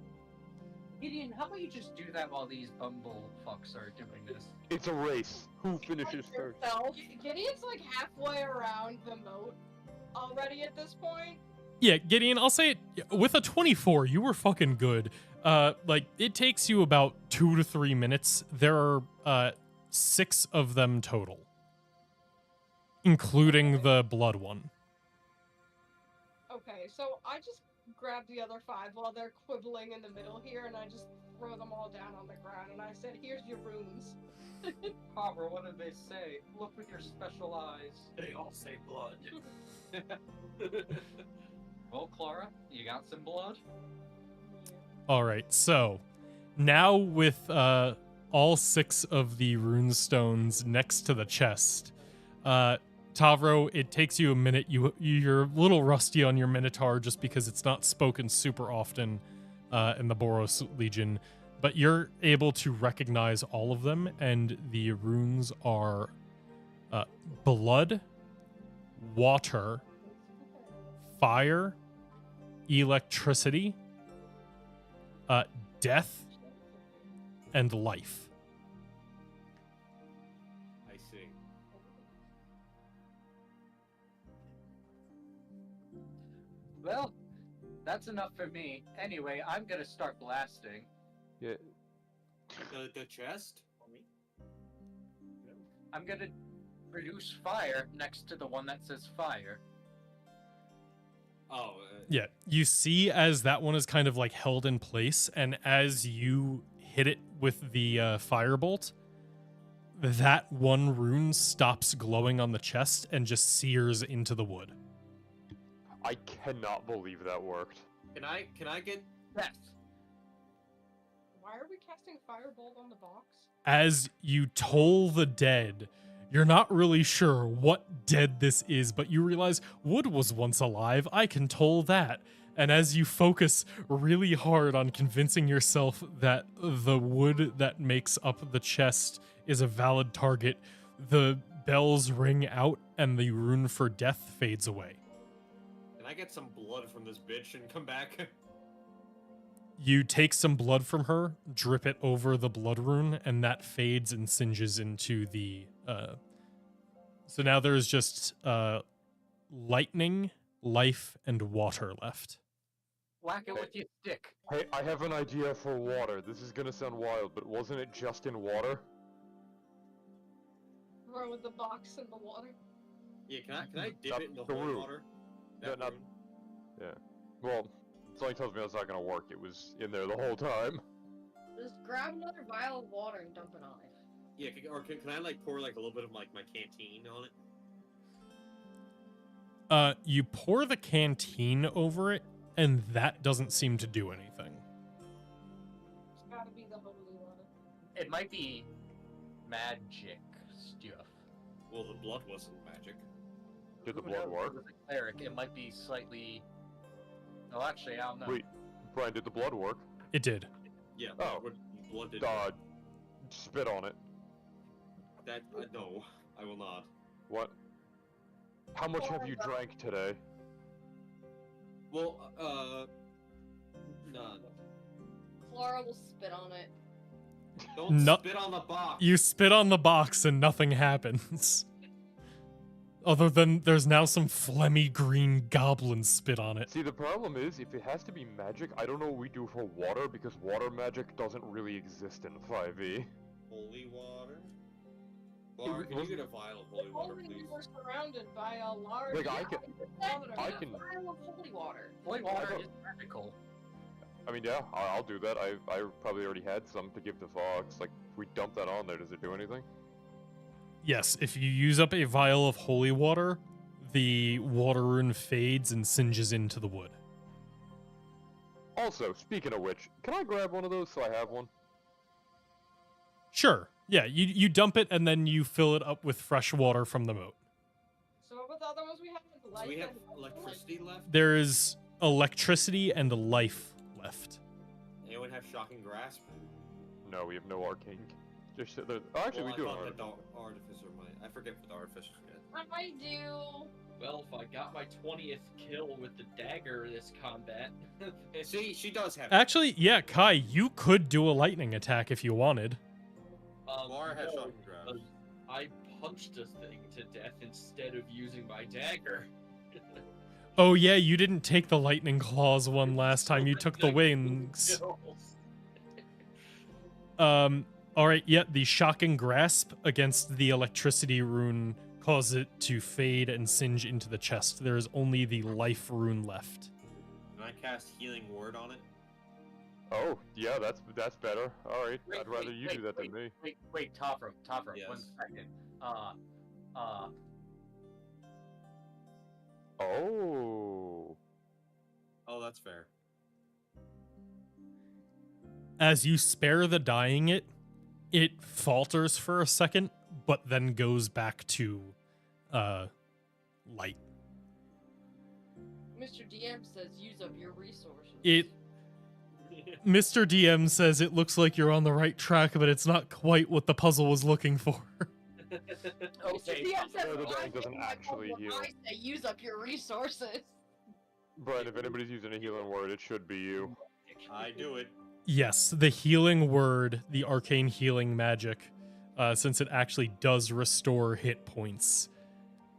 Gideon, how about you just do that while these bumble fucks are doing this? It's a race. Who finishes first? Yourself. Gideon's like halfway around the moat already at this point. Yeah, Gideon, I'll say it, with a 24, you were fucking good. Like, it takes you about 2 to 3 minutes. There are 6 of them total, including the blood one. Okay, so I just grab the other 5 while they're quibbling in the middle here, and I just throw them all down on the ground, and I said, "Here's your runes." Barbara, what did they say? Look with your special eyes. They all say blood. Well, Clara, you got some blood? All right, so now with all 6 of the rune stones next to the chest, Tavro, it takes you a minute. You're a little rusty on your Minotaur just because it's not spoken super often in the Boros Legion, but you're able to recognize all of them, and the runes are blood, water, fire, electricity, death, and life. I see. Well, that's enough for me. Anyway, I'm gonna start blasting. Yeah. The chest? I'm gonna produce fire next to the one that says fire. Oh, Yeah, you see as that one is kind of like held in place, and as you hit it with the firebolt, that one rune stops glowing on the chest and just sears into the wood. I cannot believe that worked. Can I get Yes. Why are we casting firebolt on the box? As you toll the dead, you're not really sure what dead this is, but you realize wood was once alive. I can toll that. And as you focus really hard on convincing yourself that the wood that makes up the chest is a valid target, the bells ring out and the rune for death fades away. Can I get some blood from this bitch and come back? You take some blood from her, drip it over the blood rune, and that fades and singes into the... So now there's just lightning, life, and water left. Whack it with your stick. Hey, I have an idea for water. This is gonna sound wild, but wasn't it just in water? Throw with the box in the water. Yeah, can I dip Not it in the the holy rune. water? Yeah, That not- rune? Yeah. Well, something tells me that's not gonna work. It was in there the whole time. Just grab another vial of water and dump it on it. Yeah, can I like pour like a little bit of like my canteen on it? You pour the canteen over it, and that doesn't seem to do anything. It's gotta be the holy water. It might be magic stuff. Well, the blood wasn't magic. Did the Who blood knows? work? With a cleric, it might be slightly. Oh, actually, I don't know. Wait, Brian, did the blood work? It did. Yeah. Oh. Blood did. Spit on it. That no, I will not. What? How much have you drank today? Well, none. Clara will spit on it. Don't No- spit on the box. You spit on the box, and nothing happens. Other than there's now some phlegmy green goblin spit on it. See, the problem is, if it has to be magic, I don't know what we do for water, because water magic doesn't really exist in 5e. Holy water. Laura, can you get a vial of holy water, Only please? we were surrounded by a large. Like, I can- water. I can- Vial of holy water. Holy water is magical. I mean, yeah, I'll do that. I probably already had some to give to Fox. Like, if we dump that on there, does it do anything? Yes, if you use up a vial of holy water, the water rune fades and singes into the wood. Also, speaking of which, can I grab one of those so I have one? Sure. Yeah, you dump it and then you fill it up with fresh water from the moat. So what were the other ones we had? Do we have Life and- electricity left? There is electricity and life left. Anyone have shocking grasp? No, we have no arcane. Just sit there. Oh, actually, Well, we do I have thought artificer. the artificer might. I forget what the artificer get. I do. Well, if I got my 20th kill with the dagger this combat, See, she does have. Actually, yeah, Kai, you could do a lightning attack if you wanted. Laura has no, shocking grasp. because I punched a thing to death instead of using my dagger. Oh yeah, you didn't take the lightning claws one last time. You took the wings. All right, yeah, the shocking grasp against the electricity rune causes it to fade and singe into the chest. There is only the life rune left. Can I cast healing word on it? Oh, yeah, that's better. All right, Wait, I'd rather wait, you wait, do that than me. Wait, Tavro, Yes. 1 second. Oh. Oh, that's fair. As you spare the dying it falters for a second, but then goes back to light. Mr. DM says use up your resources. Mr. DM says it looks like you're on the right track, but it's not quite what the puzzle was looking for. Mr. Okay, DM says No, the I dog doesn't think actually when heal. I say use up your resources. Brian, if anybody's using a healing word, it should be you. I do it. Yes, the healing word, the arcane healing magic, since it actually does restore hit points,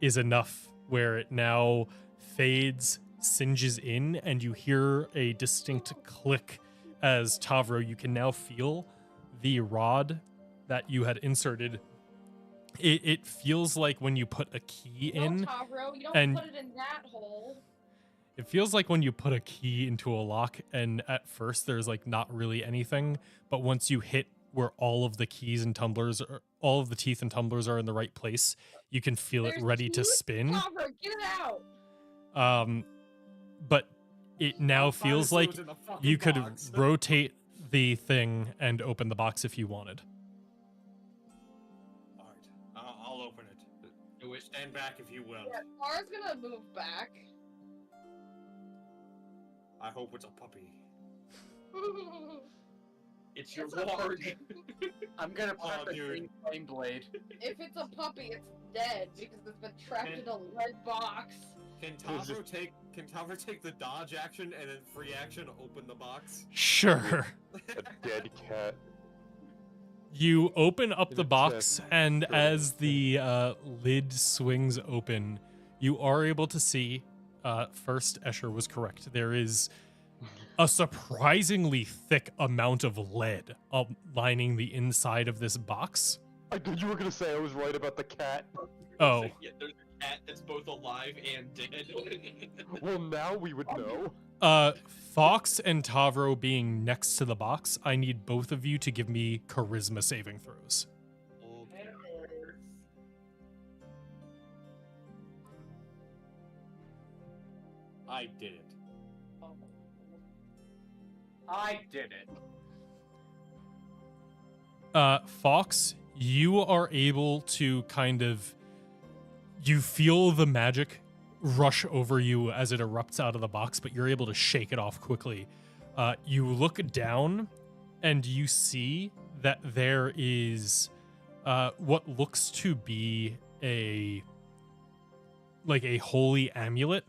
is enough where it now fades, singes in, and you hear a distinct click as Tavro, you can now feel the rod that you had inserted. It feels like when you put a key in. No, Tavro, you don't and- put it in that hole. It feels like when you put a key into a lock, and at first there's like not really anything, but once you hit where all of the keys and tumblers, all of the teeth and tumblers are in the right place, you can feel There's it ready to teeth? spin. Tavro, get it out. But it now I'll find feels the like sewers in the fucking you could box. rotate the thing and open the box if you wanted. All right, I'll open it. Do it. Stand back if you will. Yeah, Tara's gonna move back. I hope it's a puppy. It's your It's a ward. I'm gonna Oh, prep a dude. green flame blade. If it's a puppy, it's dead because it's been trapped in a lead box. Can Tavro take the dodge action and then free action open the box? Sure. A dead cat. You open up In the a box, chest. and Sure. as the lid swings open, you are able to see. First, Escher was correct. There is a surprisingly thick amount of lead lining the inside of this box. I thought you were gonna say I was right about the cat. Oh, Yeah, there's a cat that's both alive and dead. Well, now we would know. Fox and Tavro being next to the box, I need both of you to give me charisma saving throws. Okay. I did it. I did it. Fox, you are able to kind of, you feel the magic rush over you as it erupts out of the box, but you're able to shake it off quickly. You look down and you see that there is what looks to be a holy amulet,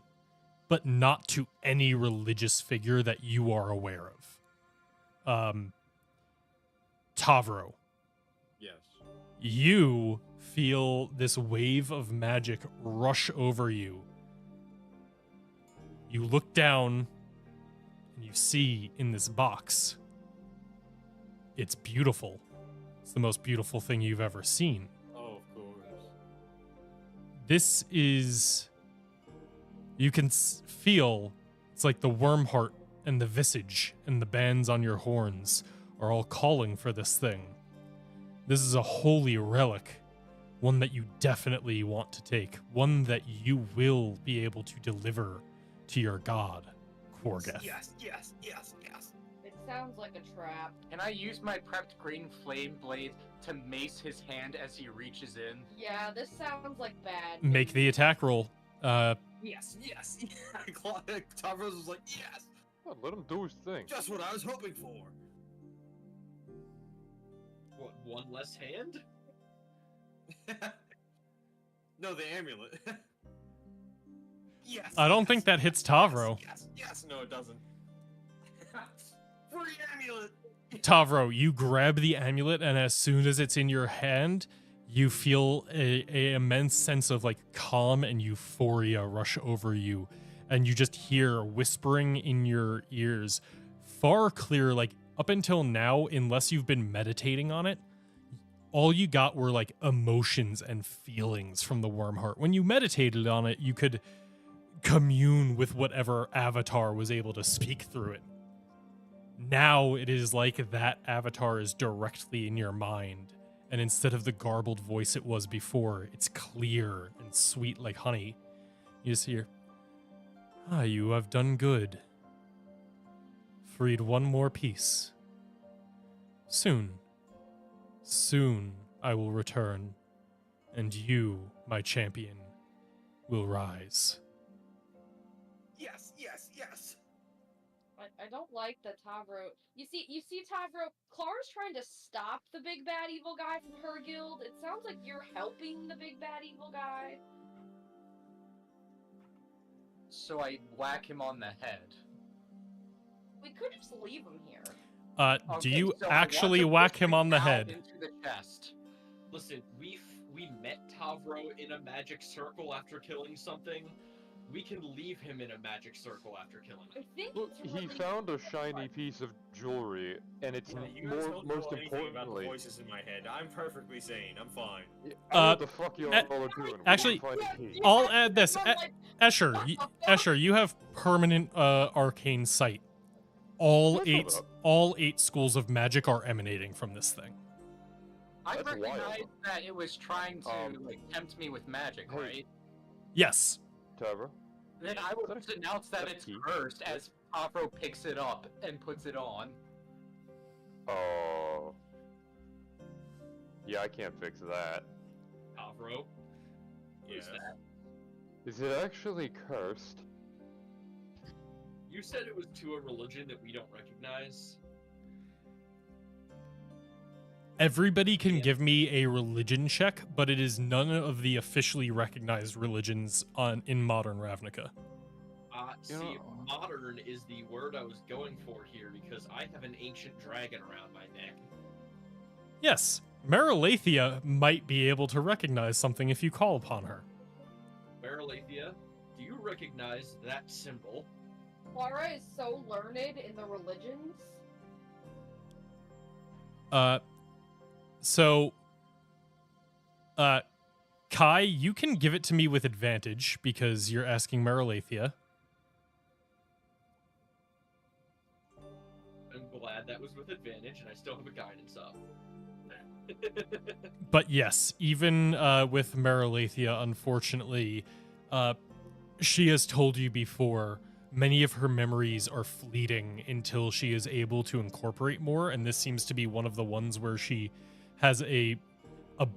but not to any religious figure that you are aware of. Tavro, Yes. you feel this wave of magic rush over you. You look down and you see in this box, it's beautiful. It's the most beautiful thing you've ever seen. Oh, of course. This is, you can feel, it's like the worm heart and the visage and the bands on your horns are all calling for this thing. This is a holy relic, one that you definitely want to take, one that you will be able to deliver to your god, Korgeth. Yes, yes, yes, yes. It sounds like a trap. Can I use my prepped green flame blade to mace his hand as he reaches in? Yeah, this sounds like bad. Make the attack roll. Yes, yes. Tavros was like, yes, Oh, let him do his thing. just what I was hoping for. What, one less hand? No, the amulet. Yes. I don't think that hits Tavro. Yes. No, it doesn't. Free amulet. Tavro, you grab the amulet, and as soon as it's in your hand, you feel a immense sense of like calm and euphoria rush over you, and you just hear whispering in your ears, far clearer. Like up until now, unless you've been meditating on it, all you got were like emotions and feelings from the worm heart. When you meditated on it, you could commune with whatever avatar was able to speak through it. Now it is like that avatar is directly in your mind, and instead of the garbled voice it was before, it's clear and sweet like honey. You just hear, you have done good. Freed one more piece. Soon I will return, and you, my champion, will rise. Yes. I don't like that Tavro. You see, Tavro. Clara's trying to stop the big bad evil guy from her guild. It sounds like you're helping the big bad evil guy. So I whack him on the head. We could just leave him here. Do Okay, you so I actually want to whack push him on the down head? Into the chest. Listen, we met Tavro in a magic circle after killing something. We can leave him in a magic circle after killing I him. think Look, it's he really found a shiny piece of jewelry, and it's Yeah, you guys don't most know anything about the importantly. voices in my head. I'm perfectly sane. I'm fine. I know Uh, what the fuck y'all a- are doing. We actually, didn't find a key. I'll add this. I'm like, Escher, what the fuck? Escher, you have permanent arcane sight. All Shut up. all 8 schools of magic are emanating from this thing. I That's wild. recognized that it was trying to like tempt me with magic, hey. right? Yes. Tavra? Then I will just announce that it's key? cursed as Afro picks it up and puts it on. Oh. Yeah, I can't fix that. Tavro? What is Yeah. that? Is it actually cursed? You said it was to a religion that we don't recognize. Everybody can give me a religion check, but it is none of the officially recognized religions in modern Ravnica. See, modern is the word I was going for here because I have an ancient dragon around my neck. Yes, Marilathia might be able to recognize something if you call upon her. Marilathia, do you recognize that symbol? Clara is so learned in the religions. Kai, you can give it to me with advantage because you're asking Marilathia. I'm glad that was with advantage, and I still have a guidance up. But yes, even with Marilathia, unfortunately, she has told you before, many of her memories are fleeting until she is able to incorporate more, and this seems to be one of the ones where she has a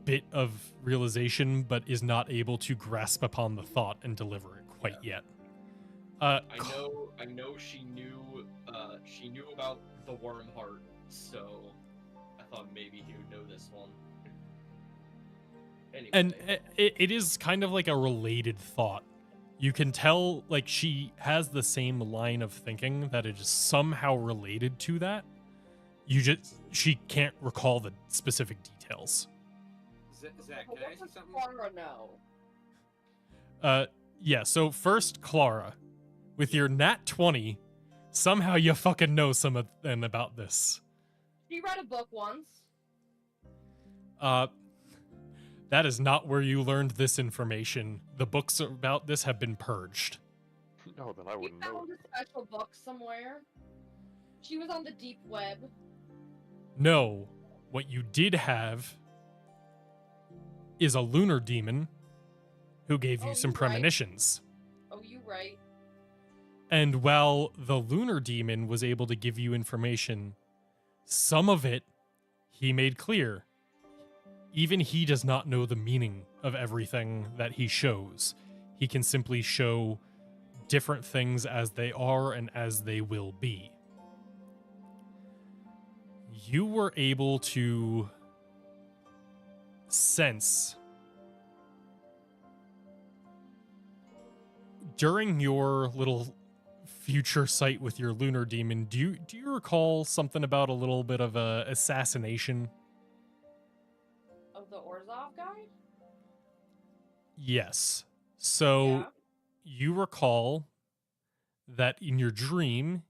bit of realization, but is not able to grasp upon the thought and deliver it quite yet. I know she knew about the worm heart, so I thought maybe he would know this one. Anyway. And it is kind of like a related thought. You can tell, like, she has the same line of thinking that it is somehow related to that. She can't recall the specific details. Zach, But can I what ask you does something? Clara know? Yeah, so first, Clara, with your nat 20, somehow you fucking know something about this. She read a book once. That is not where you learned this information. The books about this have been purged. No, then I She wouldn't know. found a special book somewhere. She was on the deep web. No, what you did have is a lunar demon who gave you Oh, some you right. premonitions. Oh, you right. And while the lunar demon was able to give you information, some of it he made clear. Even he does not know the meaning of everything that he shows. He can simply show different things as they are and as they will be. You were able to sense during your little future sight with your lunar demon, do you recall something about a little bit of a assassination? Of the Orzhov guy? Yes. So Yeah. you recall that in your dream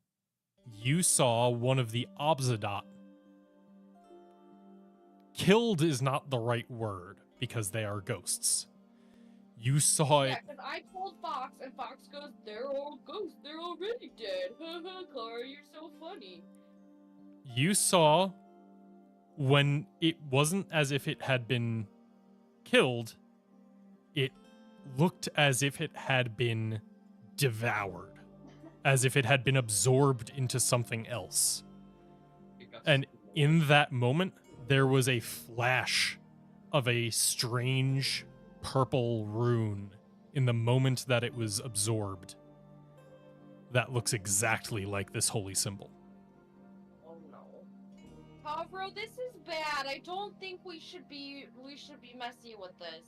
you saw one of the Obzadot. Killed is not the right word because they are ghosts. You saw Yeah, it. because I told Fox, and Fox goes, "They're all ghosts. They're already dead." Haha, Clara, you're so funny. You saw when it wasn't as if it had been killed, it looked as if it had been devoured, as if it had been absorbed into something else. And in that moment, there was a flash of a strange purple rune in the moment that it was absorbed that looks exactly like this holy symbol. Oh no. Pavro, this is bad. I don't think we should be messy with this.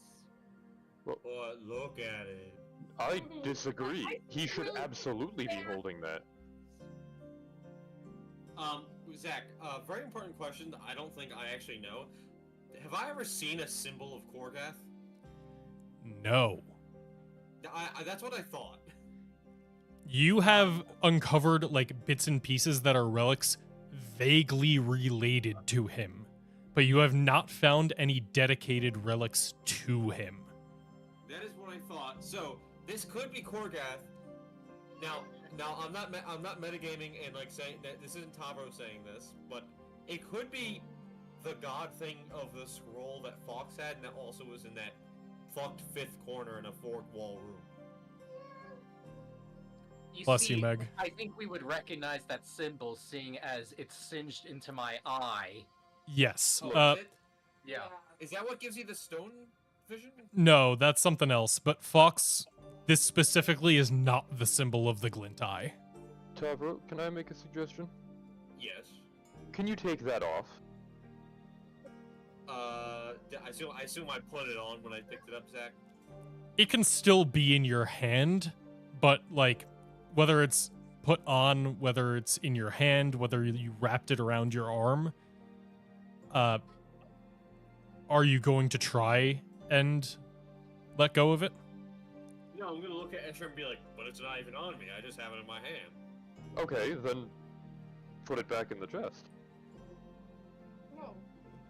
But look at it. I disagree. I He should really absolutely be bad. holding that. Zach, very important question that I don't think I actually know. Have I ever seen a symbol of Korgath? No. That's what I thought. You have uncovered like bits and pieces that are relics vaguely related to him, but you have not found any dedicated relics to him. That is what I thought. So this could be Korgath. Now I'm not metagaming and like saying that this isn't Tavro saying this, but it could be the god thing of the scroll that Fox had, and that also was in that fucked fifth corner in a fourth wall room. Bless you, Meg. I think we would recognize that symbol, seeing as it's singed into my eye. Yes. Oh, is it? Yeah. Is that what gives you the stone vision? No, that's something else. But Fox, this specifically is not the symbol of the glint eye. Tavro, can I make a suggestion? Yes. Can you take that off? I assume I put it on when I picked it up, Zach. It can still be in your hand, but like whether it's put on, whether it's in your hand, whether you wrapped it around your arm, are you going to try and let go of it? No, I'm gonna look at Escher and be like, but it's not even on me. I just have it in my hand. Okay, then put it back in the chest. No.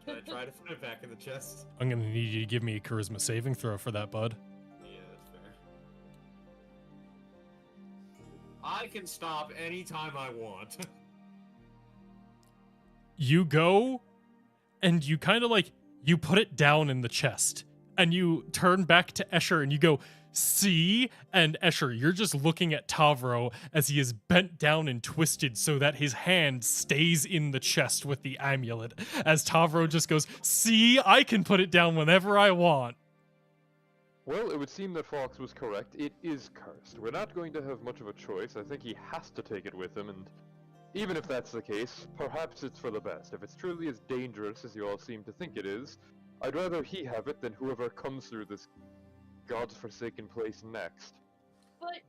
Can I try to put it back in the chest? I'm gonna need you to give me a charisma saving throw for that, bud. Yeah, that's fair. I can stop anytime I want. You go and you kind of like you put it down in the chest and you turn back to Escher and you go, "See?" And Escher, you're just looking at Tavro as he is bent down and twisted so that his hand stays in the chest with the amulet, as Tavro just goes, "See? I can put it down whenever I want." Well, it would seem that Fox was correct. It is cursed. We're not going to have much of a choice. I think he has to take it with him, and even if that's the case, perhaps it's for the best. If it's truly as dangerous as you all seem to think it is, I'd rather he have it than whoever comes through this god's-forsaken place next. But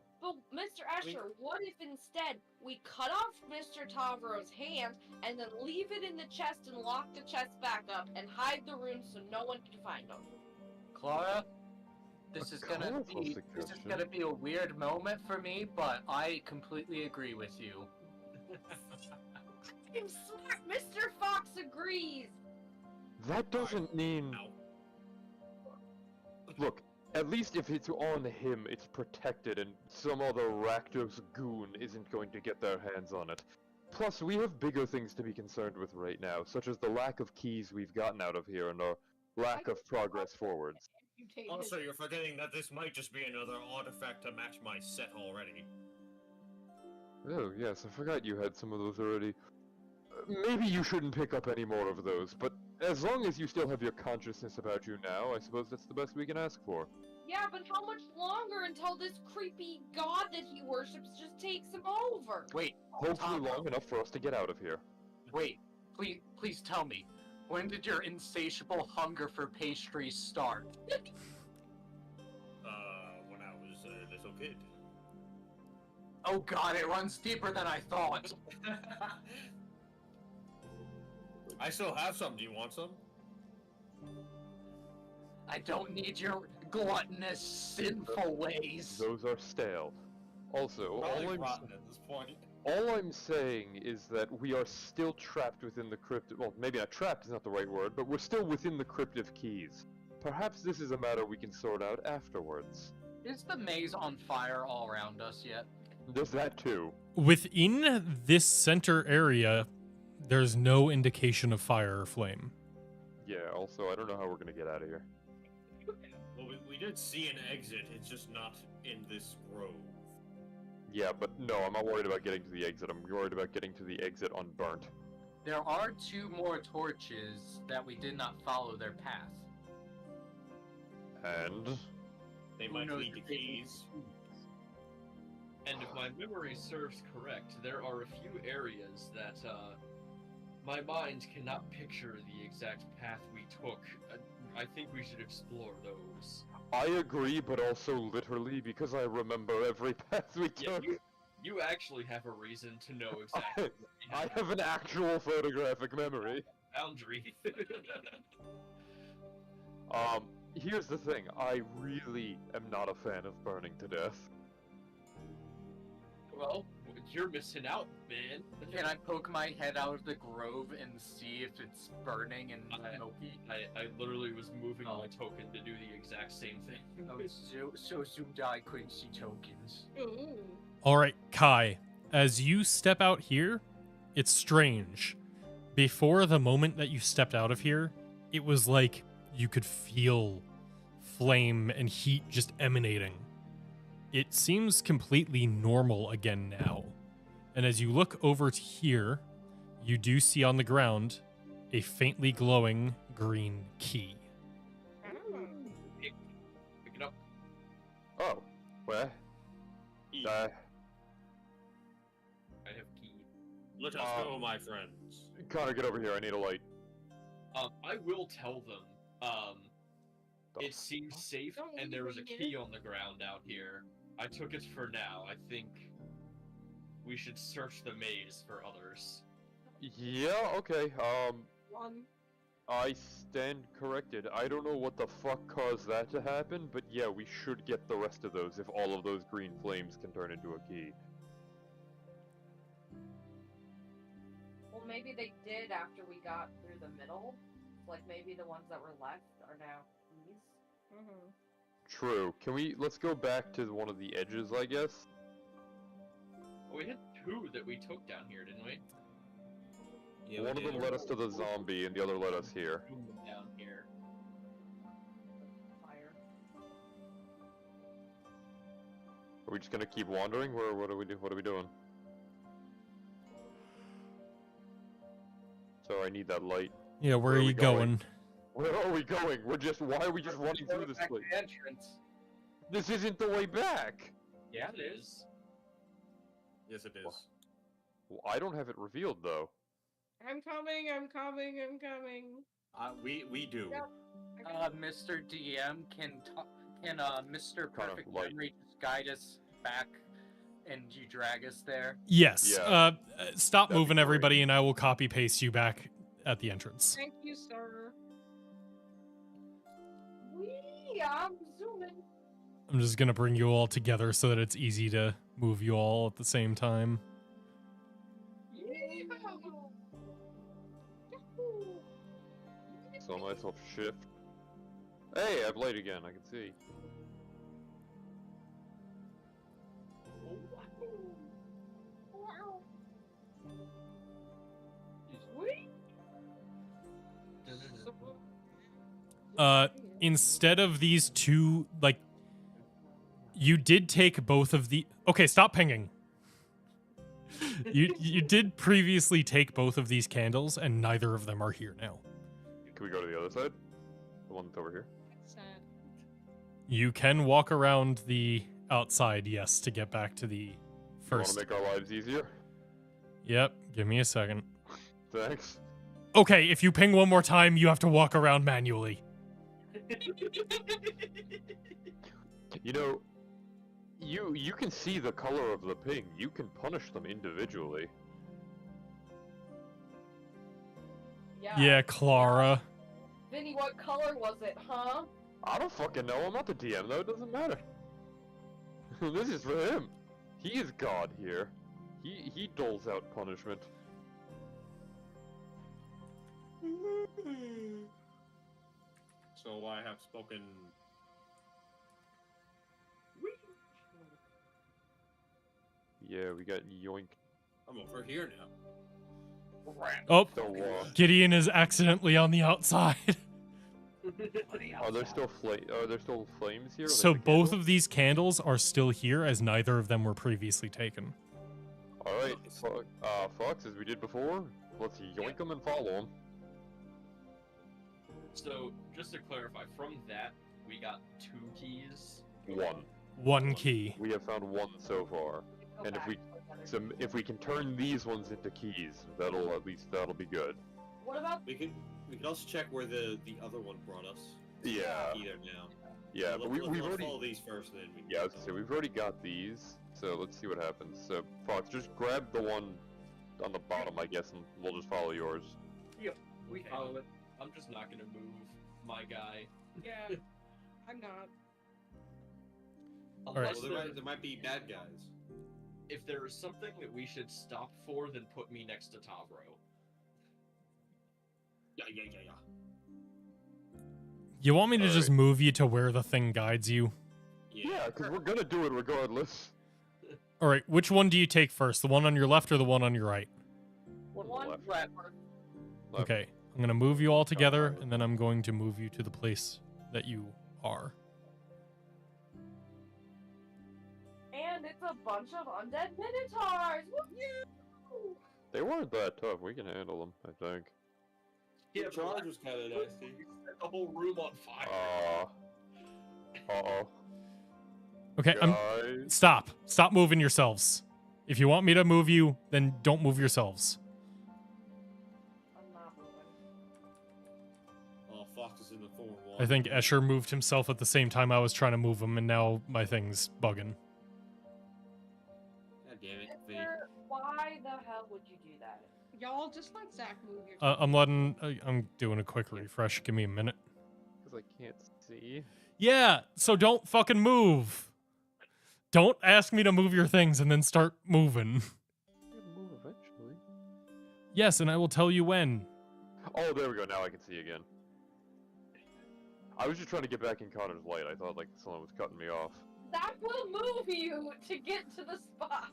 Mr. Escher, what if instead we cut off Mr. Tavro's hand and then leave it in the chest and lock the chest back up and hide the runes so no one can find them? Clara, this A is gonna colorful be suggestion. a weird moment for me, but I completely agree with you. I'm smart. Mr. Fox agrees. That doesn't mean... Ow. Look, at least if it's on him, it's protected and some other Rakdos goon isn't going to get their hands on it. Plus, we have bigger things to be concerned with right now, such as the lack of keys we've gotten out of here and our lack of progress forwards. Also, you're forgetting that this might just be another artifact to match my set already. Oh, yes, I forgot you had some of those already. Maybe you shouldn't pick up any more of those, but as long as you still have your consciousness about you now, I suppose that's the best we can ask for. Yeah, but how much longer until this creepy god that he worships just takes him over? Wait, Hopefully Tavro. long enough for us to get out of here. Wait, please tell me. When did your insatiable hunger for pastries start? When I was a little kid. Oh god, it runs deeper than I thought. I still have some. Do you want some? I don't need your gluttonous, sinful ways. Those are stale. Also, Probably rotten at this point. all I'm saying is that we are still trapped within the crypt. Well, maybe not trapped is not the right word, but we're still within the crypt of keys. Perhaps this is a matter we can sort out afterwards. Is the maze on fire all around us yet? There's that too. Within this center area, there's no indication of fire or flame. Yeah, also, I don't know how we're gonna get out of here. Well, we did see an exit. It's just not in this grove. Yeah, but no, I'm not worried about getting to the exit. I'm worried about getting to the exit unburnt. There are 2 more torches that we did not follow their path. And? They Who might knows lead to if they can keys. And if my memory serves correct, there are a few areas that my mind cannot picture the exact path we took. I think we should explore those. I agree, but also literally because I remember every path we Yeah, took. you actually have a reason to know exactly what we I have an actual photographic memory. boundary. Here's the thing. I really am not a fan of burning to death. Well, you're missing out, man. Can I poke my head out of the grove and see if it's burning and smoky? I literally was moving Oh. my token to do the exact same thing. Oh, so zoomed out I couldn't see tokens. All right, Kai, as you step out here, it's strange. Before the moment that you stepped out of here, it was like you could feel flame and heat just emanating. It seems completely normal again now. And as you look over to here, you do see on the ground a faintly glowing green key. Pick it up. Oh, where? E. Uh, I have key. Let us go, my friends. Connor, get over here. I need a light. I will tell them. The It seems safe, Don't and there was a leave it key on the ground out here. I took it for now. I think we should search the maze for others. Yeah, okay. One. I stand corrected. I don't know what the fuck caused that to happen, but yeah, we should get the rest of those if all of those green flames can turn into a key. Well, maybe they did after we got through the middle. Like maybe the ones that were left are now keys. Mm-hmm. True. Let's go back to one of the edges, I guess? Oh, we had 2 that we took down here, didn't we? Yeah, One of them led us to the zombie, and the other led us here. Down here. Fire. Are we just gonna keep wandering, or what do we do? What are we doing? So I need that light. Yeah, where Where are are you we going? going? Where are we going? Why are we just running through this Back to place? the entrance. This isn't the way back! Yeah, it is. Yes, it is. Well, I don't have it revealed, though. I'm coming. We do. Yep. Mr. DM, can Mr. Kind of Perfect light. Memory just guide us back and you drag us there? Yes. Yeah. Stop That'd be moving, great. everybody, and I will copy paste you back at the entrance. Thank you, sir. Wee! I'm zooming. I'm just gonna bring you all together so that it's easy to move you all at the same time. So myself shift. Hey, I've light again, I can see. Instead of these 2, like, you did take both of the. Okay, stop pinging. You did previously take both of these candles, and neither of them are here now. Can we go to the other side? The one that's over here? Sad. You can walk around the outside, yes, to get back to the Want first. to make our lives easier? Yep, give me a second. Thanks. Okay, if you ping one more time, you have to walk around manually. You know, you can see the color of the ping. You can punish them individually. Yeah, Clara. Vinny, what color was it, huh? I don't fucking know. I'm not the DM though. It doesn't matter. This is for him. He is God here. He doles out punishment. So I have spoken. Yeah, we got yoink. I'm over here now. Oh, So, Gideon is accidentally on the outside. are there still flames here? So both of these candles are still here, as neither of them were previously taken. All right, Fox, as we did before, let's yoink them and follow them. So, just to clarify, from that, we got 2 keys. One key. We have found 1 so far, and if we can turn these ones into keys, that'll be good. What about We can also check where the other one brought us. Yeah. Either now. Yeah, but we've let's already. follow these first, and then we can. Yeah, I was gonna say we've already got these, so let's see what happens. So Fox, just grab the one on the bottom, I guess, and we'll just follow yours. We Okay. follow it. I'm just not gonna move my guy. Yeah, I'm not. Unless right. Well, there might be bad guys. if there is something that we should stop for, then put me next to Tavro. Yeah. You want me to All just right. move you to where the thing guides you? Yeah, because we're gonna do it regardless. All right, which one do you take first? The one on your left or the one on your right? one left. left? Left. Okay, I'm going to move you all together, and then I'm going to move you to the place that you are. And it's a bunch of undead minotaurs! Woo! They weren't that tough. We can handle them, I think. Yeah, charge was kind of nasty. You set the whole room on fire. Uh-oh. Okay, Guys. Stop moving yourselves. If you want me to move you, then don't move yourselves. I'm not moving. Oh, Fox is in the 4-1. I think Escher moved himself at the same time I was trying to move him, and now my thing's bugging. God damn it, Vinny. Mister, why the hell would you do that? Y'all just let Zach move your. I'm doing a quick refresh. Give me a minute. Because I can't see. Yeah, so don't fucking move. Don't ask me to move your things and then start moving. I'll move eventually. Yes, and I will tell you when. Oh, there we go. Now I can see again. I was just trying to get back in Connor's light. I thought like someone was cutting me off. That will move you to get to the spot.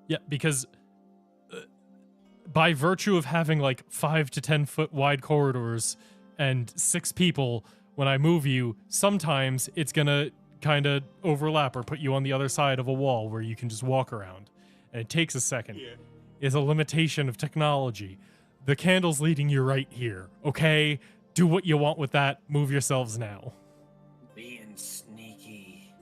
Yeah, because by virtue of having like 5 to 10 foot wide corridors and 6 people, when I move you, sometimes it's gonna kind of overlap or put you on the other side of a wall where you can just walk around. And it takes a second. Yeah. It's a limitation of technology. The candle's leading you right here, okay? Do what you want with that. Move yourselves now. Being sneaky.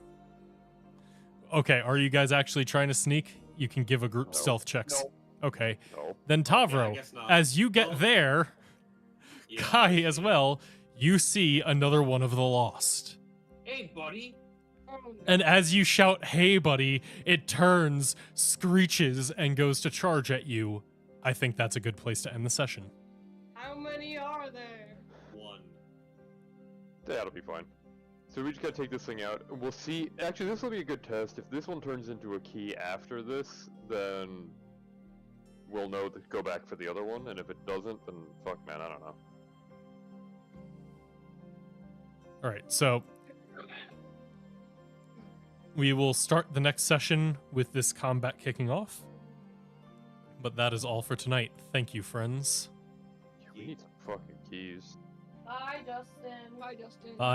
Okay, are you guys actually trying to sneak? You can give a group No. stealth checks. Okay. No. Then Yeah, I Tavro, guess not. as you get Well, there, Yeah. Kai as well, you see another one of the lost. Hey, buddy. Oh, no. And as you shout, "Hey, buddy," it turns, screeches, and goes to charge at you. I think that's a good place to end the session. How many are there? 1. That'll be fine. So we just gotta take this thing out. We'll see. Actually, this will be a good test. If this one turns into a key after this, then we'll know to go back for the other one. And if it doesn't, then fuck, man, I don't know. All right, so we will start the next session with this combat kicking off. But that is all for tonight. Thank you, friends. We need some fucking keys. Bye, Justin. Bye, Justin. Bye.